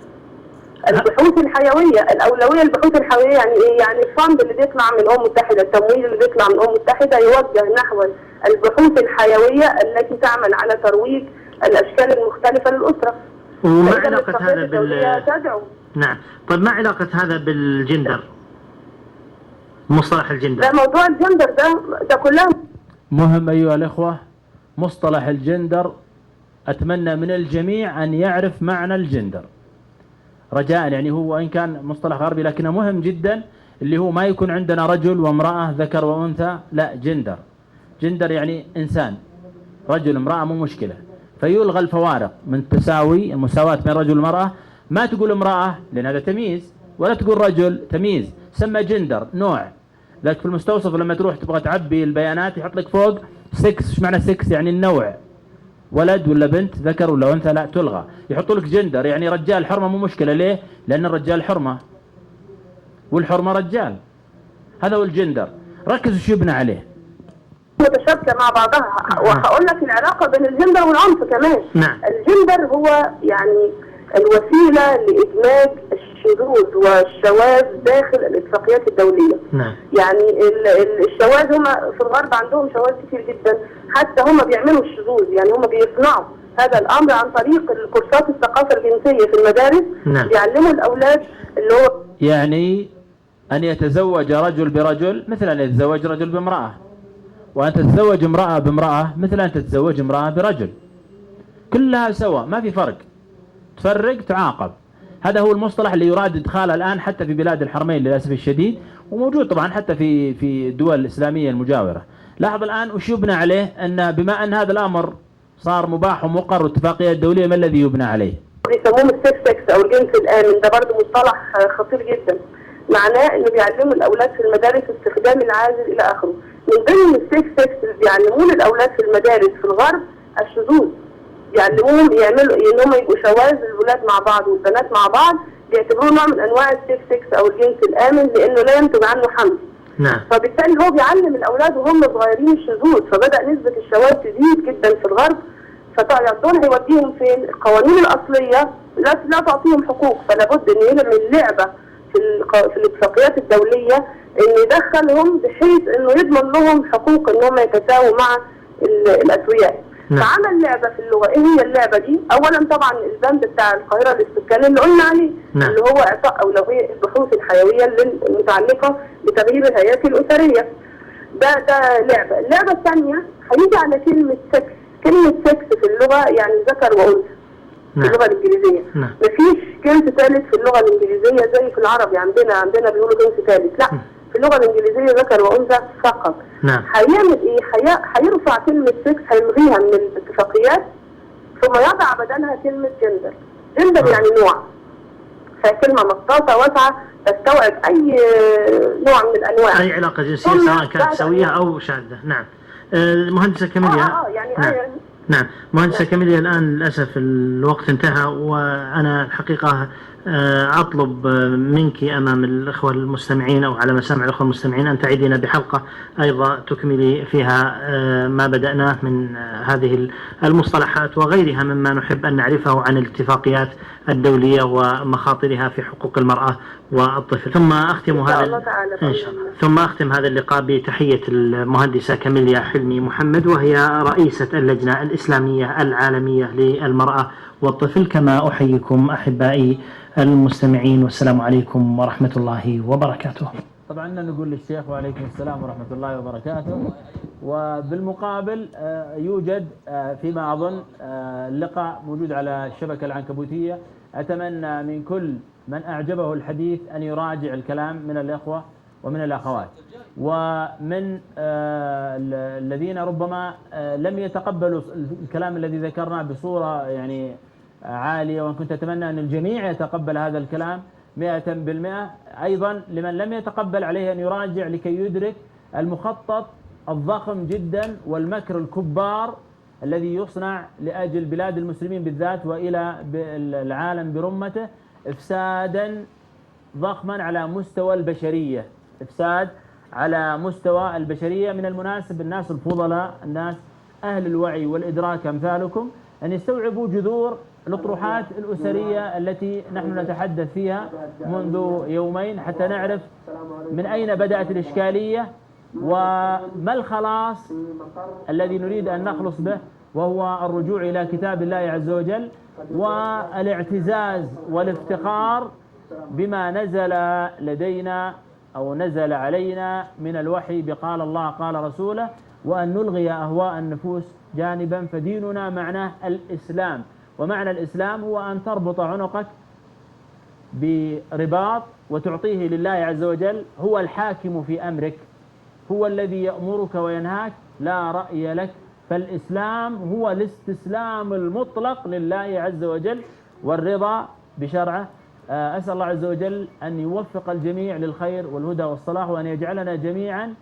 البحوث الحيوية، الأولوية البحوث الحيوية يعني إيه؟ يعني الفند اللي بيطلع من الأمم المتحدة، التمويل اللي بيطلع من الأمم المتحدة يوجه نحو البحوث الحيوية التي تعمل على ترويج الأشكال المختلفة للأسرة. وما علاقة هذا تدعو. نعم. طيب ما علاقة هذا بالجندر؟ مصطلح الجندر ده موضوع الجندر ده كلها مهم أيها الإخوة. مصطلح الجندر أتمنى من الجميع أن يعرف معنى الجندر رجاء، يعني هو إن كان مصطلح غربي لكنه مهم جدا، اللي هو ما يكون عندنا رجل وامرأة، ذكر وأنثى، لا، جندر. جندر يعني إنسان، رجل امرأة مو مشكلة، فيلغى الفوارق من تساوي، المساواة بين الرجل والمرأة. ما تقول امرأة لأن هذا تمييز، ولا تقول رجل تمييز، سمى جندر نوع. لكن في المستوصف لما تروح تبغى تعبي البيانات يحط لك فوق 6، ايش معنى 6؟ يعني النوع، ولد ولا بنت، ذكر ولا أنثى، لا تلغى. يحطوا لك جندر يعني رجال حرمة مو مشكلة، ليه؟ لأن الرجال حرمة والحرمة رجال، هذا هو الجندر. ركزوا شو يبنى عليه، متشابكة مع بعضها. وهقول لك العلاقة بين الجندر والعنف كمان. نعم. الجندر هو يعني الوسيلة لإدماج الشذوذ والشواذ داخل الاتفاقيات الدولية. نعم. يعني الشواذ هم في الغرب عندهم شواذ كتير جدا، حتى هم بيعملوا الشذوذ، يعني هم بيصنعوا هذا الأمر عن طريق الكورسات الثقافة الجنسية في المدارس. نعم. بيعلموا الأولاد اللي هو يعني أن يتزوج رجل برجل مثل أن يتزوج رجل بامرأة، وأن تتزوج امرأة بامرأة مثل أن تتزوج امرأة برجل، كلها سوا، ما في فرق، تفرق تعاقب. هذا هو المصطلح اللي يراد إدخاله الآن حتى في بلاد الحرمين للأسف الشديد، وموجود طبعا حتى في الدول الإسلامية المجاورة. لاحظ الآن وش يبنى عليه، أن بما أن هذا الأمر صار مباح ومقر والاتفاقية الدولية، ما الذي يبنى عليه؟ بيسموه السيف سكس أو الجنس الآمن. ده برضه مصطلح خطير جدا، معناه إنه بيعلموا الأولاد في المدارس استخدام العازل إلى آخره. من ضمن السيف سكس اللي بيعلموه للأولاد في المدارس في الغرب الشذوذ، بيعلموهم يعملوا ان هم يبقوا شواذ، الولاد مع بعض والبنات مع بعض، بيعتبروه نوع من انواع السيف سكس او الجنس الامن، لانه لا ينتج عنه حمل. نعم. فبالتالي هو بيعلم الاولاد وهم صغيرين الشذوذ، فبدا نسبه الشواذ تزيد جدا في الغرب. فدول هيوديهم فين؟ القوانين الاصليه لا تعطيهم حقوق، فلا بد ان يعمل اللعبه في الاتفاقيات الدوليه ان يدخلهم بحيث انه يضمن لهم حقوق ان هم يتساووا مع الاسوياء. فعمل لعبة في اللغة. ايه هي اللعبة دي؟ اولا طبعا البند بتاع القاهرة للسكان اللي قلنا عليه. نعم. اللي هو اعطاء اولوية البحوث الحيوية المتعلقة بتغيير الهياكل الاسرية. ده لعبة. اللعبة الثانية هيجي على كلمة سكس. كلمة سكس في اللغة يعني ذكر وأنثى في اللغة الإنجليزية. مفيش جنس ثالث في اللغة الإنجليزية زي في العربي عندنا بيقولوا جنس ثالث، لا في اللغة الإنجليزية ذكر وأنثى فقط. هيعمل إيه؟ هيرفع كلمة سكس، هيلغيها من الاتفاقيات ثم يضع بدلها كلمة جندر. جندر يعني نوع، فكلمة مطاطة واسعة تستوعب أي نوع من الأنواع، أي علاقة جنسية سواء كانت سوية أو شاذة. نعم. المهندسة كاميليا. نعم مهندسة كاميليا، الآن للأسف الوقت انتهى، وأنا الحقيقة أطلب منك أمام الإخوة المستمعين أو على مسامع الإخوة المستمعين أن تعيدين بحلقة أيضا تكملي فيها ما بدأناه من هذه المصطلحات وغيرها مما نحب أن نعرفه عن الاتفاقيات الدولية ومخاطرها في حقوق المرأة والطفل. ثم أختم إن شاء الله ثم أختم هذا اللقاء بتحية المهندسة كاميليا حلمي محمد، وهي رئيسة اللجنة الإسلامية العالمية للمرأة والطفل. كما أحييكم أحبائي المستمعين، والسلام عليكم ورحمة الله وبركاته. طبعا نقول للشيخ وعليكم السلام ورحمة الله وبركاته. وبالمقابل يوجد فيما أظن اللقاء موجود على الشبكة العنكبوتية. أتمنى من كل من أعجبه الحديث أن يراجع الكلام من الإخوة ومن الأخوات، ومن الذين ربما لم يتقبلوا الكلام الذي ذكرناه بصورة يعني عالية، وأن كنت أتمنى أن الجميع يتقبل هذا الكلام 100%. أيضا لمن لم يتقبل عليه أن يراجع لكي يدرك المخطط الضخم جدا والمكر الكبار الذي يصنع لأجل بلاد المسلمين بالذات وإلى العالم برمته، إفسادا ضخما على مستوى البشرية، إفساد على مستوى البشرية. من المناسب الناس الفضلاء، الناس أهل الوعي والإدراك أمثالكم، أن يستوعبوا جذور الأطروحات الأسرية التي نحن نتحدث فيها منذ يومين، حتى نعرف من أين بدأت الإشكالية وما الخلاص الذي نريد أن نخلص به، وهو الرجوع إلى كتاب الله عز وجل والاعتزاز والافتخار بما نزل لدينا أو نزل علينا من الوحي بقال الله قال رسوله، وأن نلغي أهواء النفوس جانبا. فديننا معناه الإسلام، ومعنى الإسلام هو أن تربط عنقك برباط وتعطيه لله عز وجل. هو الحاكم في أمرك، هو الذي يأمرك وينهاك، لا رأي لك. فالإسلام هو الاستسلام المطلق لله عز وجل والرضا بشرعه. أسأل الله عز وجل أن يوفق الجميع للخير والهدى والصلاح، وأن يجعلنا جميعا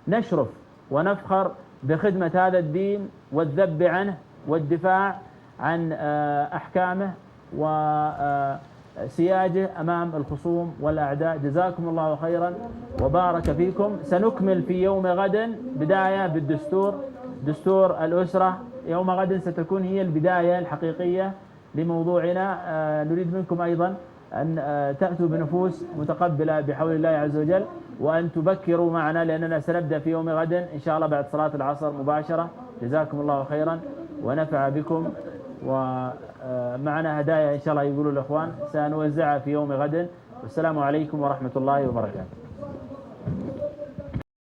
نشرف ونفخر بخدمة هذا الدين والذب عنه والدفاع عن أحكامه وسياجه أمام الخصوم والأعداء. جزاكم الله خيرا وبارك فيكم. سنكمل في يوم غد بداية بالدستور، دستور الأسرة. يوم غد ستكون هي البداية الحقيقية لموضوعنا. نريد منكم أيضا أن تأتوا بنفوس متقبلة بحول الله عز وجل، وأن تبكروا معنا، لأننا سنبدأ في يوم غد إن شاء الله بعد صلاة العصر مباشرة. جزاكم الله خيرا ونفع بكم. ومعنا هدايا إن شاء الله يقولوا الأخوان سنوزعها في يوم غد. والسلام عليكم ورحمة الله وبركاته.